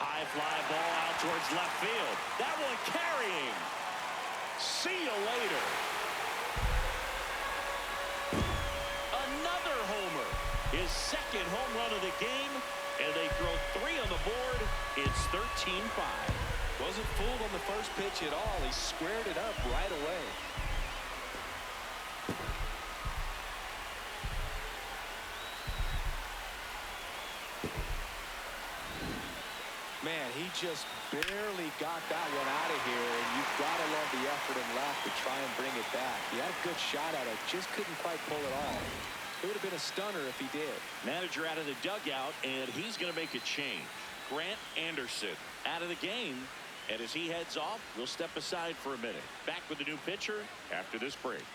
High fly ball out towards left field. That one carrying. See you later. Another homer. His second home run of the game. And they throw 3 on the board. It's 13-5. Wasn't fooled on the first pitch at all. He squared it up right away. Man, he just barely got that one out of here, and you've got to love the effort and left to try and bring it back. He had a good shot at it, just couldn't quite pull it off. It would have been a stunner if he did. Manager out of the dugout, and he's going to make a change. Grant Anderson out of the game. And as he heads off, we'll step aside for a minute. Back with the new pitcher after this break.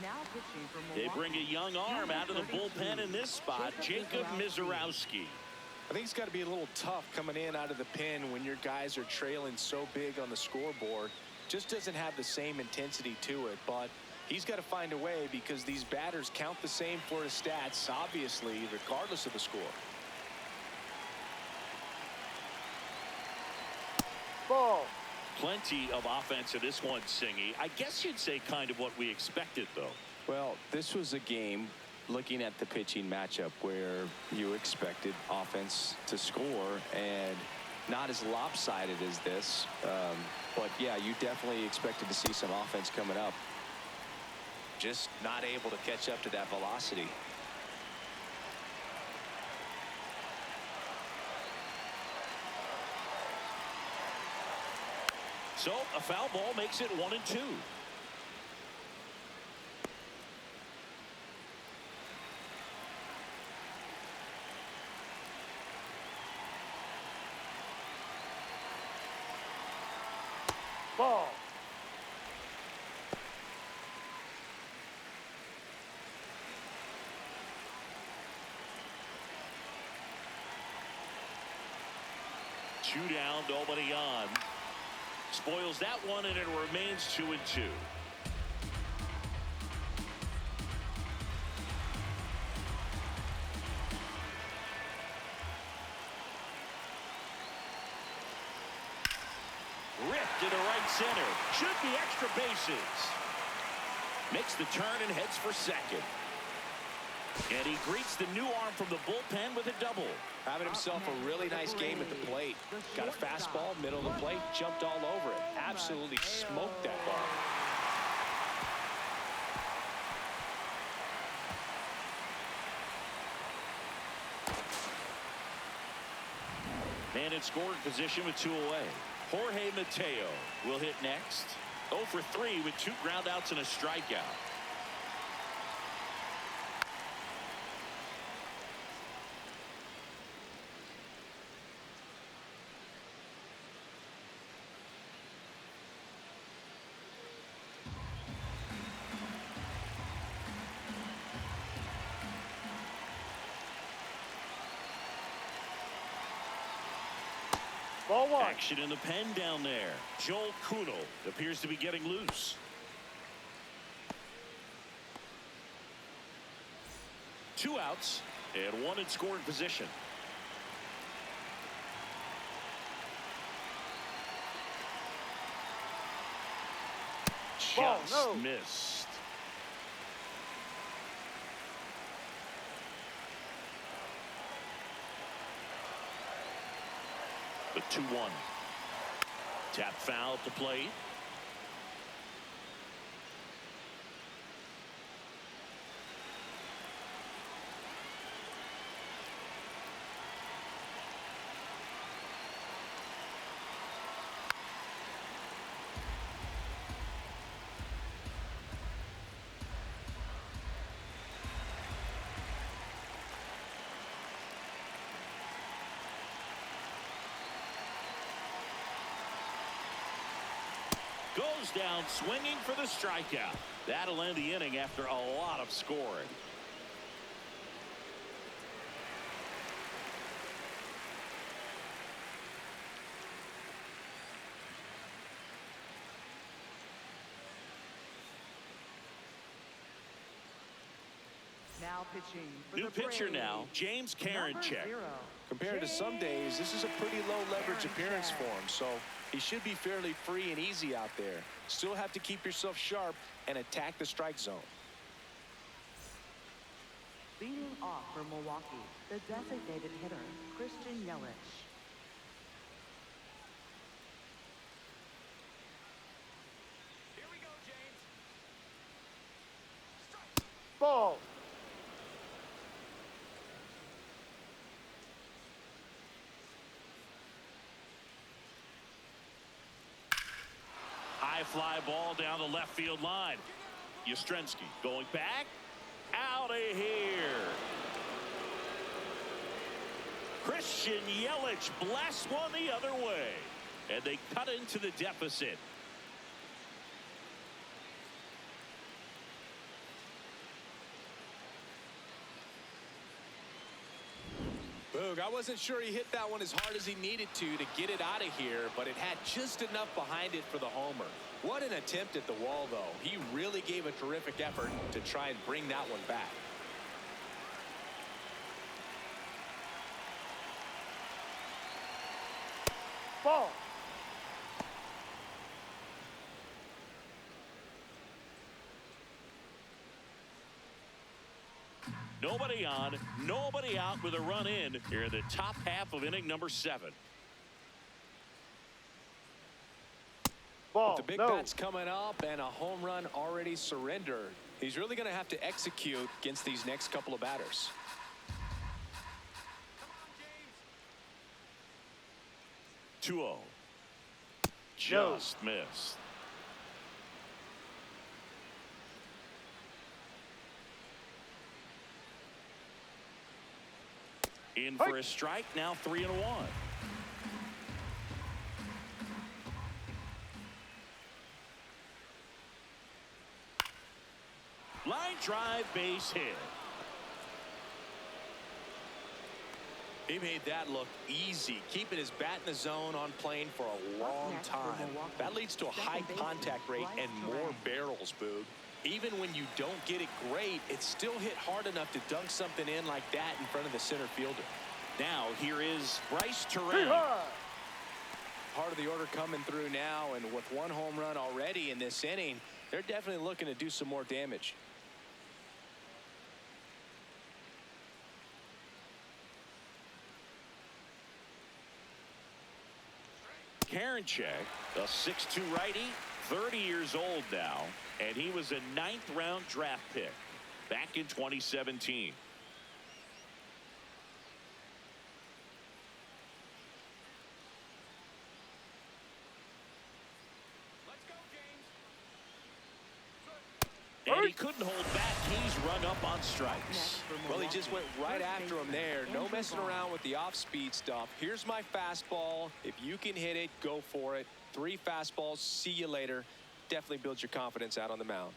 Now pitching for They Milwaukee. bring a young arm out of the bullpen in this spot, Jacob Mizorowski. I think it's got to be a little tough coming in out of the pen when your guys are trailing so big on the scoreboard. Just doesn't have the same intensity to it, but he's got to find a way because these batters count the same for his stats, obviously, regardless of the score. Ball. Plenty of offense in this one, Singy. I guess you'd say kind of what we expected, though. Well, this was a game, looking at the pitching matchup, where you expected offense to score, and not as lopsided as this. But, yeah, you definitely expected to see some offense coming up. just not able to catch up to that velocity. So a foul ball makes it 1-2. Ball. Two down, nobody on. Spoils that one, and it remains 2-2. Ripped into right center. Should be extra bases. Makes the turn and heads for second. And he greets the new arm from the bullpen with a double. Having himself a really nice game at the plate. Got a fastball, middle of the plate, jumped all over it. Absolutely smoked that ball. Man in scoring position with 2 away. Jorge Mateo will hit next. 0 for 3 with 2 groundouts and a strikeout. Ball 1. Action in the pen down there. Joel Kuno appears to be getting loose. Two outs and one in scoring position. Ball, Just no. missed. The 2-1. Tap foul to plate. Goes down swinging for the strikeout. That'll end the inning after a lot of scoring. Now pitching for New the pitcher Braves, now, James number Karinchak. 0. Compared to some days, this is a pretty low leverage appearance for him, so he should be fairly free and easy out there. Still have to keep yourself sharp and attack the strike zone. Leading off for Milwaukee, the designated hitter, Christian Yelich. Here we go, James. Ball. High fly ball down the left field line. Yastrzemski going back. Out of here. Christian Yelich blasts one the other way. And they cut into the deficit. Boog, I wasn't sure he hit that one as hard as he needed to get it out of here, but it had just enough behind it for the homer. What an attempt at the wall, though. He really gave a terrific effort to try and bring that one back. Ball. Nobody on, nobody out with a run in here in the top half of inning number 7. Ball. The big No. bat's coming up and a home run already surrendered. He's really going to have to execute against these next couple of batters. 2-0. Just missed. In for a strike, now 3-1. Line drive, base hit. He made that look easy, keeping his bat in the zone on plane for a long time. That leads to a high contact rate and more barrels, Boog. Even when you don't get it great, it's still hit hard enough to dunk something in like that in front of the center fielder. Now here is Bryce Terrain. Part of the order coming through now, and with one home run already in this inning, they're definitely looking to do some more damage. Karinchak, a 6'2 righty, 30 years old now, and he was a 9th-round draft pick back in 2017. And he couldn't hold back. He's rung up on strikes. Well, he just went right after him there. No messing around with the off-speed stuff. Here's my fastball. If you can hit it, go for it. 3 fastballs. See you later. Definitely builds your confidence out on the mound.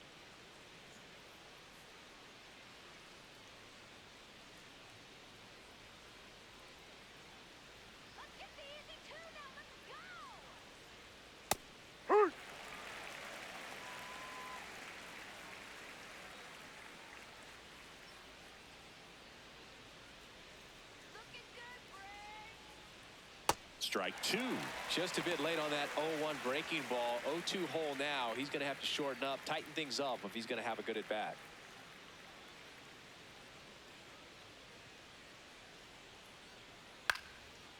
Strike 2. Just a bit late on that 0-1 breaking ball. 0-2 hole now. He's going to have to shorten up, tighten things up if he's going to have a good at bat.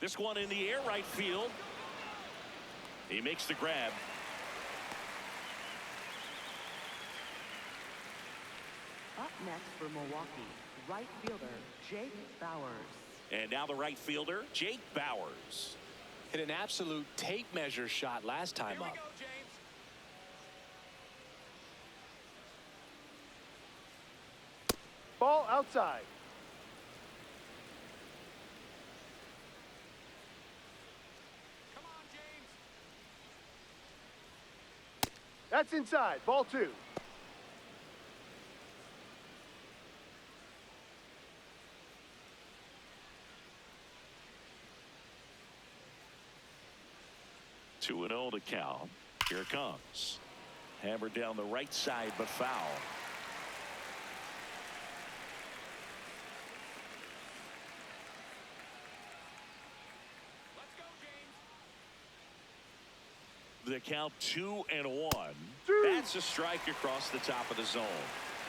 This one in the air, right field. He makes the grab. Up next for Milwaukee, right fielder Jake Bauers. And now the right fielder, Jake Bauers. Hit an absolute tape measure shot last time up. Ball outside. Come on, James. That's inside. Ball 2. Two and 0 to count. Here it comes. Hammered down the right side, but foul. Let's go, James. The count 2-1. That's a strike across the top of the zone.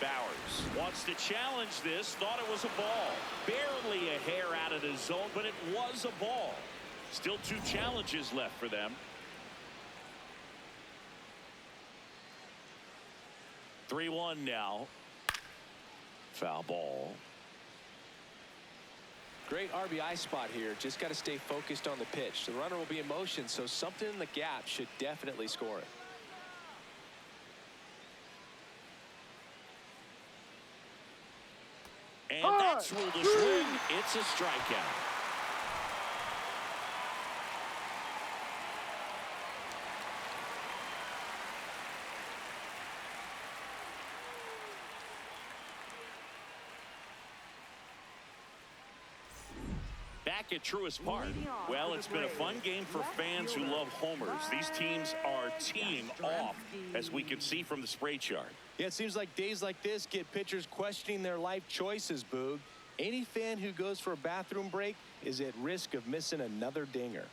Bauers wants to challenge this. Thought it was a ball. Barely a hair out of the zone, but it was a ball. Still 2 challenges left for them. 3-1 now. Foul ball. Great RBI spot here. Just got to stay focused on the pitch. The runner will be in motion, so something in the gap should definitely score it. And that's ruled a swing. It's a strikeout. Back at Truist Park. Well, it's been a fun game for fans who love homers. These teams are teeing off, as we can see from the spray chart. Yeah, it seems like days like this get pitchers questioning their life choices, Boog. Any fan who goes for a bathroom break is at risk of missing another dinger.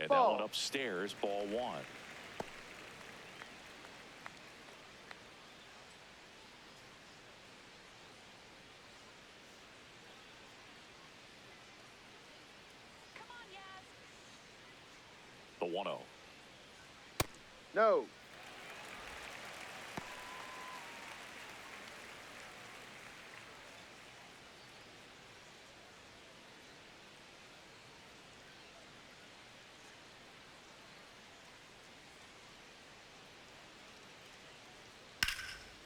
And that Ball. one upstairs, ball one. The 1-0. No.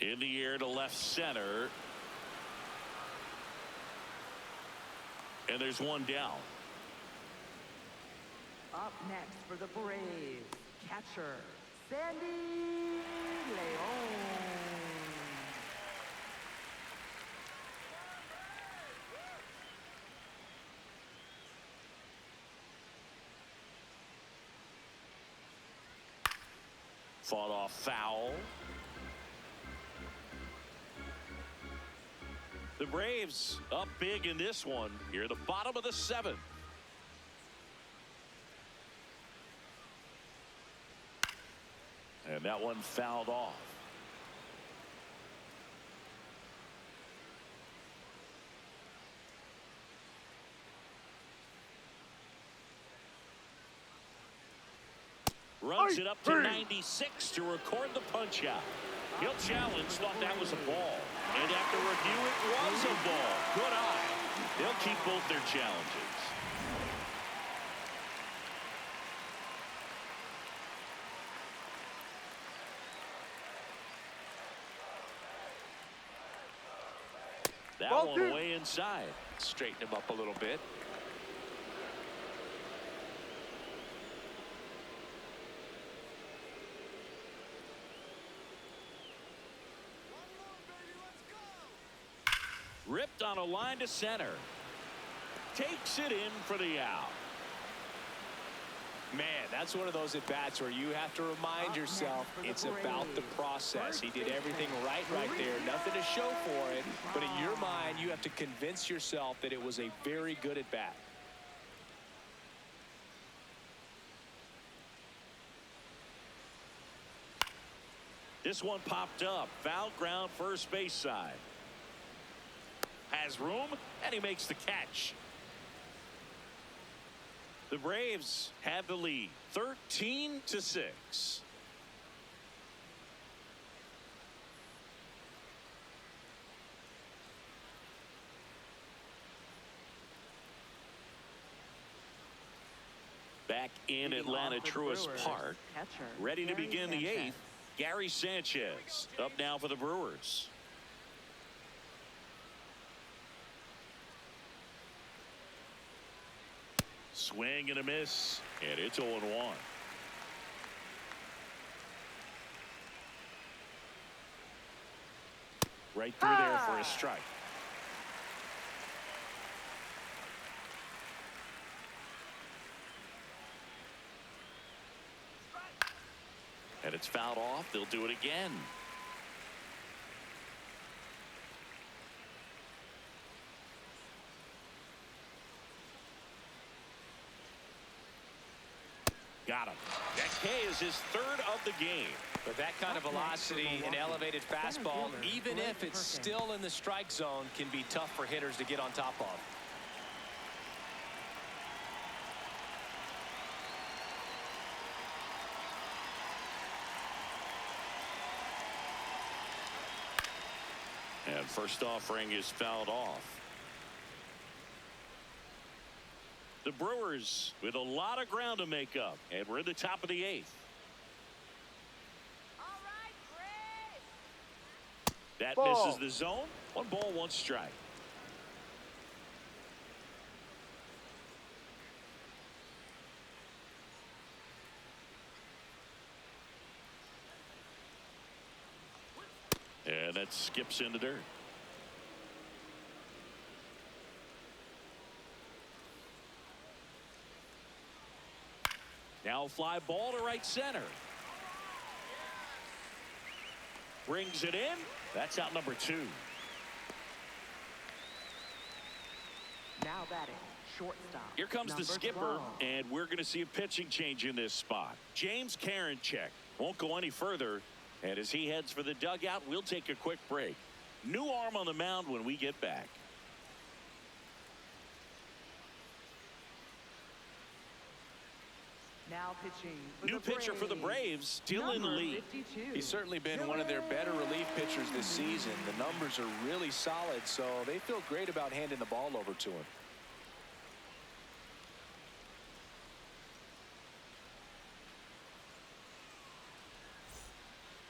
In the air to left center. And there's one down. Up next for the Braves, catcher, Sandy Leon. Fought off foul. The Braves up big in this one. Here at the bottom of the 7th. And that one fouled off. Runs it up to 96 to record the punch out. He'll challenge, thought that was a ball. And after review, it was a ball. Good eye. They'll keep both their challenges. That Ball one two. way inside. Straighten him up a little bit. Ripped on a line to center. Takes it in for the out. Man, that's one of those at-bats where you have to remind yourself it's about the process. He did everything right there. Nothing to show for it. But in your mind, you have to convince yourself that it was a very good at-bat. This one popped up. Foul ground first base side. Has room, and he makes the catch. The Braves have the lead, 13-6. Back in Atlanta Truist Park, ready to begin the 8th. Gary Sanchez up now for the Brewers. Swing and a miss, and it's 0-1. Right through there for a strike. And it's fouled off. They'll do it again. Got him. That K is his 3rd of the game. But that kind of velocity and elevated fastball, even if it's still in the strike zone, can be tough for hitters to get on top of. And first offering is fouled off. The Brewers with a lot of ground to make up, and we're in the top of the 8th. That Ball. misses the zone. 1 ball, 1 strike. And that skips in the dirt. Now fly ball to right center. Brings it in. That's out number 2. Now batting, shortstop. Here comes the number skipper, 12. and we're going to see a pitching change in this spot. James Karinchak won't go any further, and as he heads for the dugout, we'll take a quick break. New arm on the mound when we get back. Now pitching for New the pitcher for the Braves, still in the number lead. 52. He's certainly been one of their better relief pitchers this season. The numbers are really solid, so they feel great about handing the ball over to him.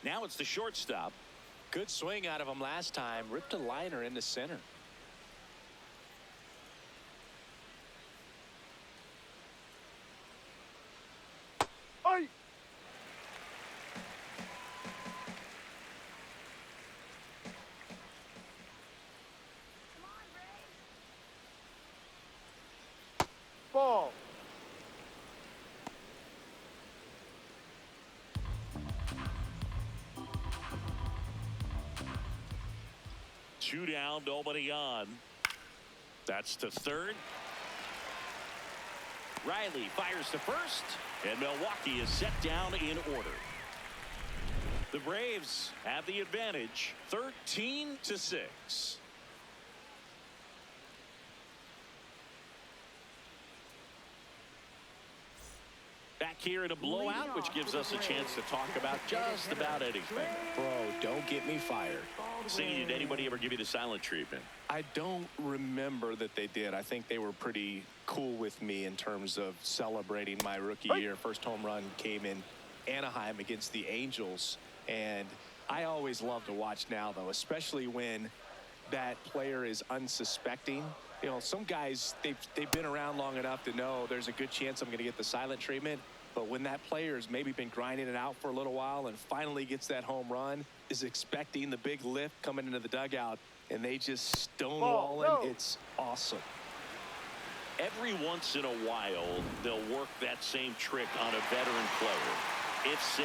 Now it's the shortstop. Good swing out of him last time. Ripped a liner into center. Aye. Ball. Two down, nobody on. That's to third. Riley fires to first, and Milwaukee is set down in order. The Braves have the advantage, 13-6. Back here in a blowout, which gives us a chance to talk about just about anything. Bro, don't get me fired. Singing, did anybody ever give you the silent treatment? I don't remember that they did. I think they were pretty cool with me in terms of celebrating my rookie year. First home run came in Anaheim against the Angels. And I always love to watch now, though, especially when that player is unsuspecting. You know, some guys, they've been around long enough to know there's a good chance I'm going to get the silent treatment. But when that player has maybe been grinding it out for a little while and finally gets that home run, is expecting the big lift coming into the dugout, and they just stonewall him, it's awesome. Every once in a while, they'll work that same trick on a veteran player. If, say,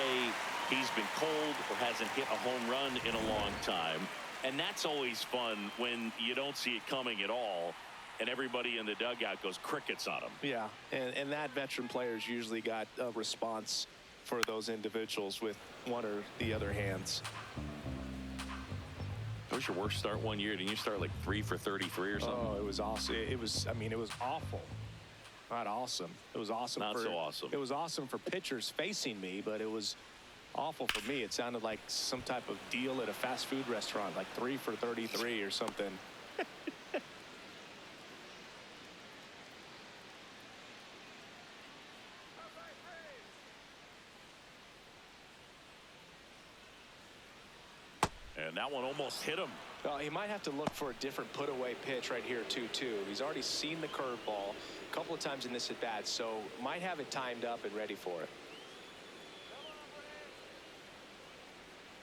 he's been cold or hasn't hit a home run in a long time. And that's always fun when you don't see it coming at all, and everybody in the dugout goes crickets on him. Yeah, and that veteran player's usually got a response for those individuals with one or the other hands. What was your worst start one year? Didn't you start like 3 for 33 or something? Oh, it was awesome. It was awful. Not awesome. It was awesome. Not so awesome. It was awesome for pitchers facing me, but it was awful for me. It sounded like some type of deal at a fast food restaurant, like 3 for 33 or something. And that one almost hit him. Well, he might have to look for a different put-away pitch right here, too. He's already seen the curveball a couple of times in this at-bat, so might have it timed up and ready for it.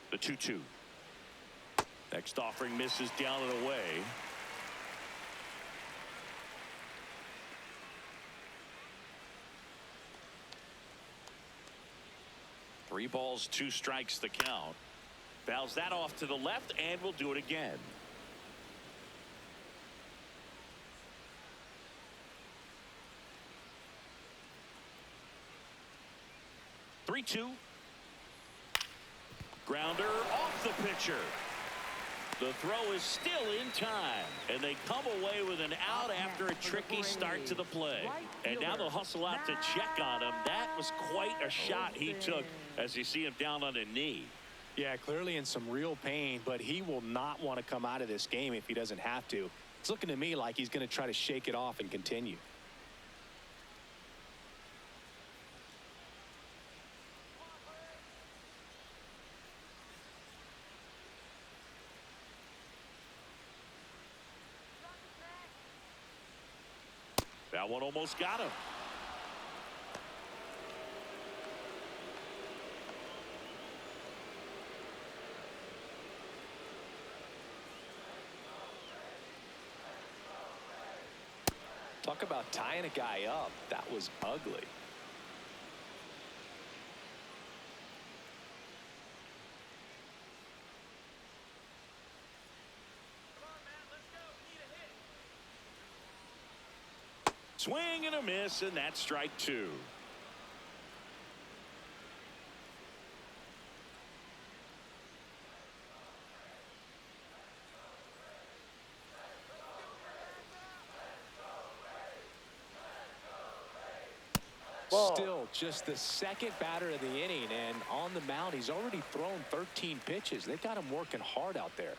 The 2-2. Next offering misses down and away. Three balls, 2 strikes the count. Fouls that off to the left, and we'll do it again. Three-two. Grounder off the pitcher. The throw is still in time, and they come away with an out after a tricky start to the play. And now they'll hustle out to check on him. That was quite a shot he took as you see him down on a knee. Yeah, clearly in some real pain, but he will not want to come out of this game if he doesn't have to. It's looking to me like he's going to try to shake it off and continue. That one almost got him. Talk about tying a guy up. That was ugly. Swing and a miss, and that's strike two. Ball. Still just the second batter of the inning, and on the mound, he's already thrown 13 pitches. They got him working hard out there.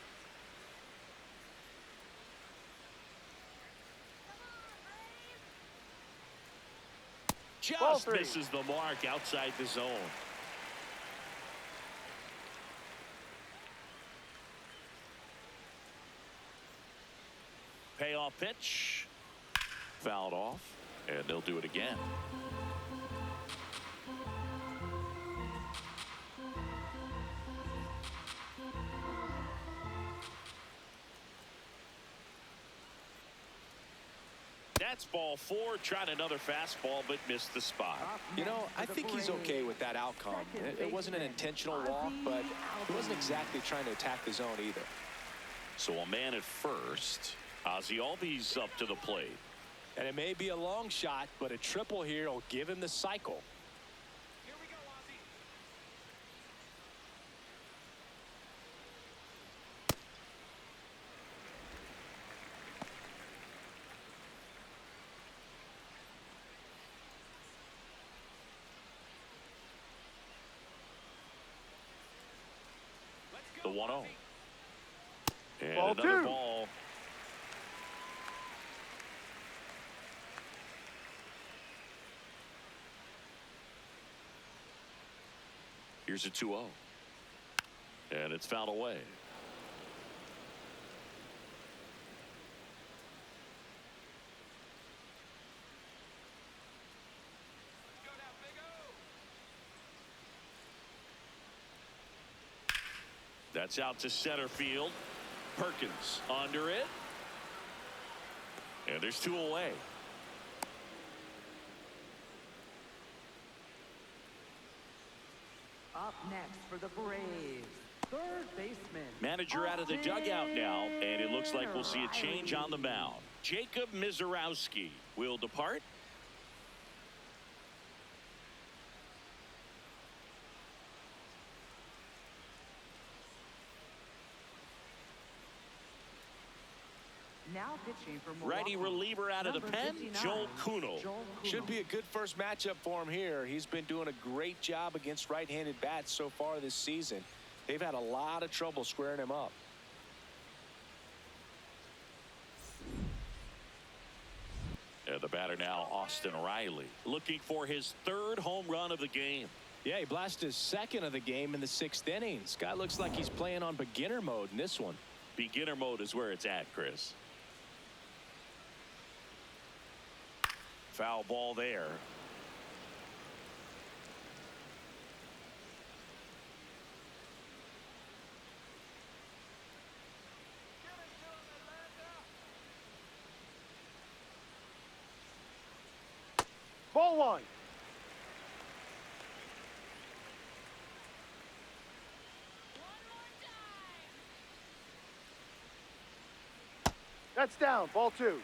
Ball Just three. misses the mark outside the zone. Payoff pitch. Fouled off, and they'll do it again. That's ball four. Tried another fastball, but missed the spot. You know, I think he's okay with that outcome. It wasn't an intentional walk, but he wasn't exactly trying to attack the zone either. So a man at first. Ozzie Albies up to the plate. And it may be a long shot, but a triple here will give him the cycle. Here we go, Ozzie. The 1-0. And Ball another two. ball. Here's a 2-0. And it's fouled away. Let's go now, Big O. That's out to center field. Perkins under it. And there's two away. Up next for the Braves, third baseman. Manager out of the dugout now, and it looks like we'll see a change on the mound. Jacob Mizorowski will depart. Now pitching for Righty Milwaukee, reliever out of the number pen, 59, Joel Kuno. Should be a good first matchup for him here. He's been doing a great job against right-handed bats so far this season. They've had a lot of trouble squaring him up. And the batter now, Austin Riley, looking for his third home run of the game. Yeah, he blasted his second of the game in the 6th inning. This guy looks like he's playing on beginner mode in this one. Beginner mode is where it's at, Chris. Foul ball there. Ball one. That's down. Ball two.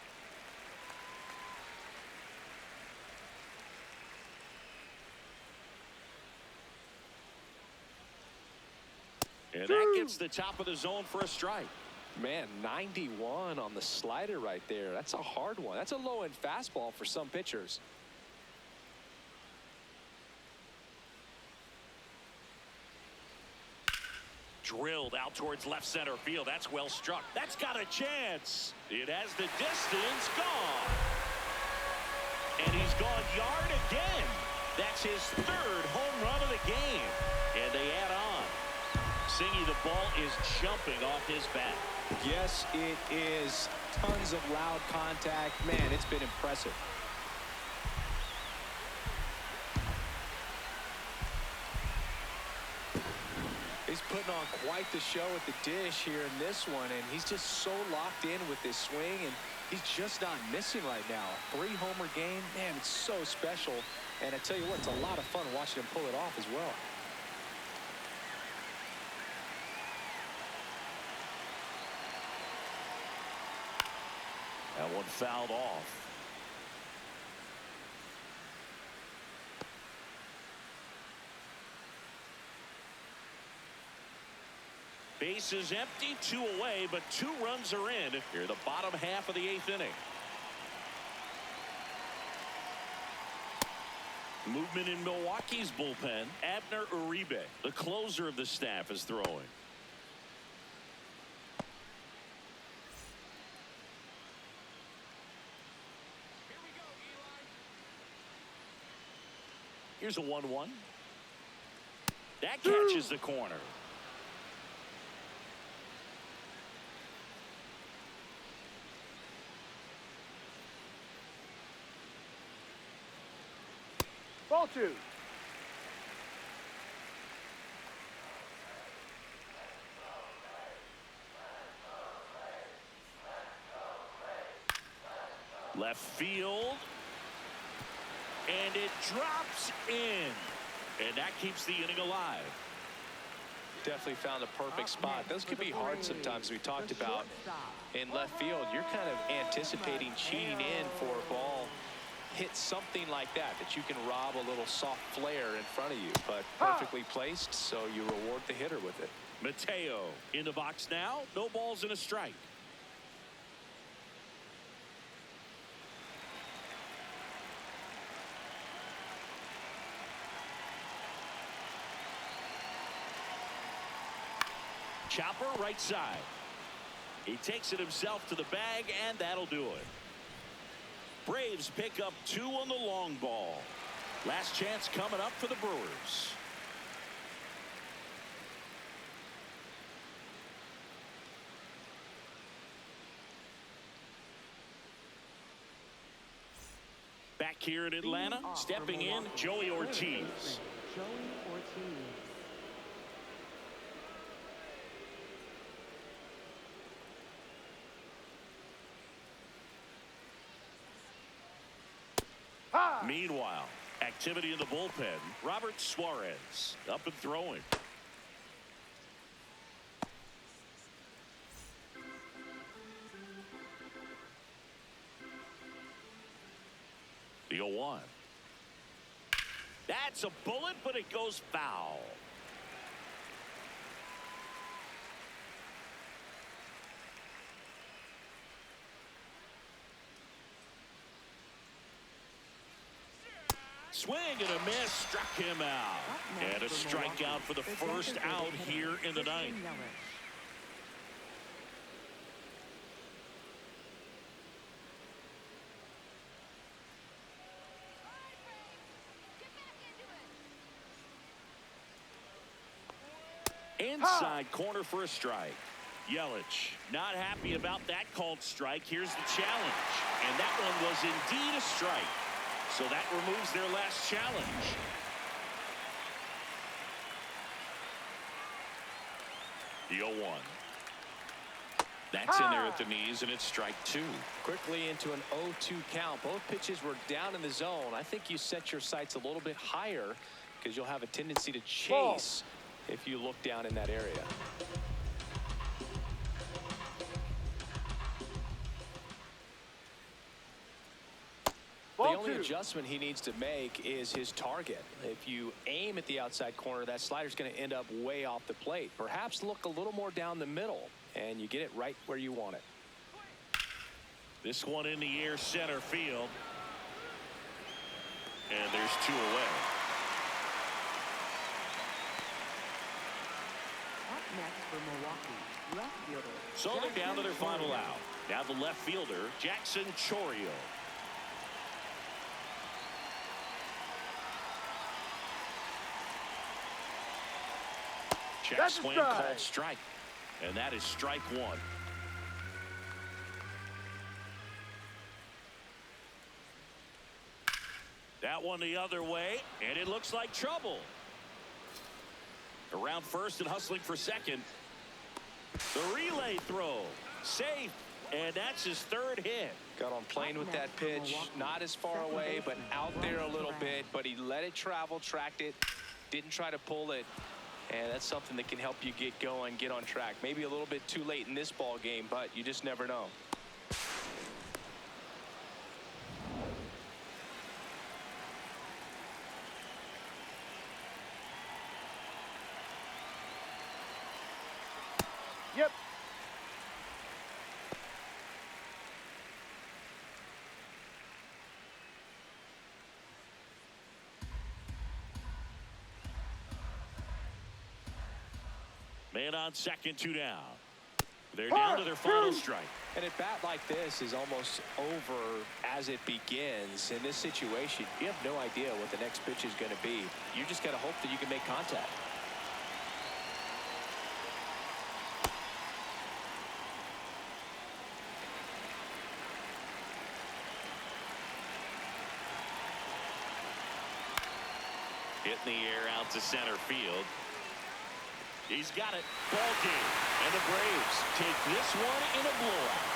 And that gets the top of the zone for a strike. Man, 91 on the slider right there. That's a hard one. That's a low-end fastball for some pitchers. Drilled out towards left center field. That's well struck. That's got a chance. It has the distance. Gone. And he's gone yard again. That's his third home run of the game. And they add on. Singy, the ball is jumping off his bat. Yes, it is. Tons of loud contact. Man, it's been impressive. He's putting on quite the show at the dish here in this one, and he's just so locked in with this swing, and he's just not missing right now. 3-homer game, man, it's so special. And I tell you what, it's a lot of fun watching him pull it off as well. That one fouled off. Base is empty, 2 away, but 2 runs are in here the bottom half of the 8th inning. Movement in Milwaukee's bullpen. Abner Uribe, the closer of the staff, is throwing. Here's a 1-1. That catches the corner. Ball 2. Left field. And it drops in. And that keeps the inning alive. Definitely found a perfect spot. Those could be hard sometimes. We talked about in left field. You're kind of anticipating cheating in for a ball. Hit something like that you can rob a little soft flare in front of you, but perfectly placed, so you reward the hitter with it. Mateo in the box now. No balls and a strike. Chopper right side. He takes it himself to the bag, and that'll do it. Braves pick up 2 on the long ball. Last chance coming up for the Brewers. Back here in Atlanta, stepping in, Joey Ortiz. Joey Ortiz. Meanwhile, activity in the bullpen. Robert Suarez up and throwing. The 0-1. That's a bullet, but it goes foul. Swing and a miss, struck him out. And a strikeout for the first out here in the 9th. Inside corner for a strike. Yelich not happy about that called strike. Here's the challenge. And that one was indeed a strike. So that removes their last challenge. The 0-1. That's in there at the knees, and it's strike 2. Quickly into an 0-2 count. Both pitches were down in the zone. I think you set your sights a little bit higher because you'll have a tendency to chase if you look down in that area. The only adjustment he needs to make is his target. If you aim at the outside corner, that slider's going to end up way off the plate. Perhaps look a little more down the middle, and you get it right where you want it. This one in the air, center field. And there's 2 away. Up next for Milwaukee, left fielder. So they're down to their final out. Now the left fielder, Jackson Chourio. Check swing called strike. And that is strike 1. That one the other way, and it looks like trouble. Around first and hustling for second. The relay throw. Safe. And that's his 3rd hit. Got on plane with that pitch. Not as far away, but out there a little bit. But he let it travel, tracked it, didn't try to pull it. And that's something that can help you get going, get on track. Maybe a little bit too late in this ball game, but you just never know. Yep. Man on second, 2 down. They're down to their final strike. And a bat like this is almost over as it begins. In this situation, you have no idea what the next pitch is going to be. You just got to hope that you can make contact. Hit in the air out to center field. He's got it. Ball game. And the Braves take this one in a blowout.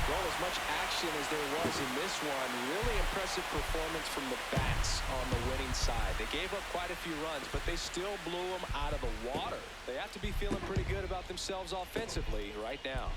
Well, as much action as there was in this one, really impressive performance from the bats on the winning side. They gave up quite a few runs, but they still blew them out of the water. They have to be feeling pretty good about themselves offensively right now.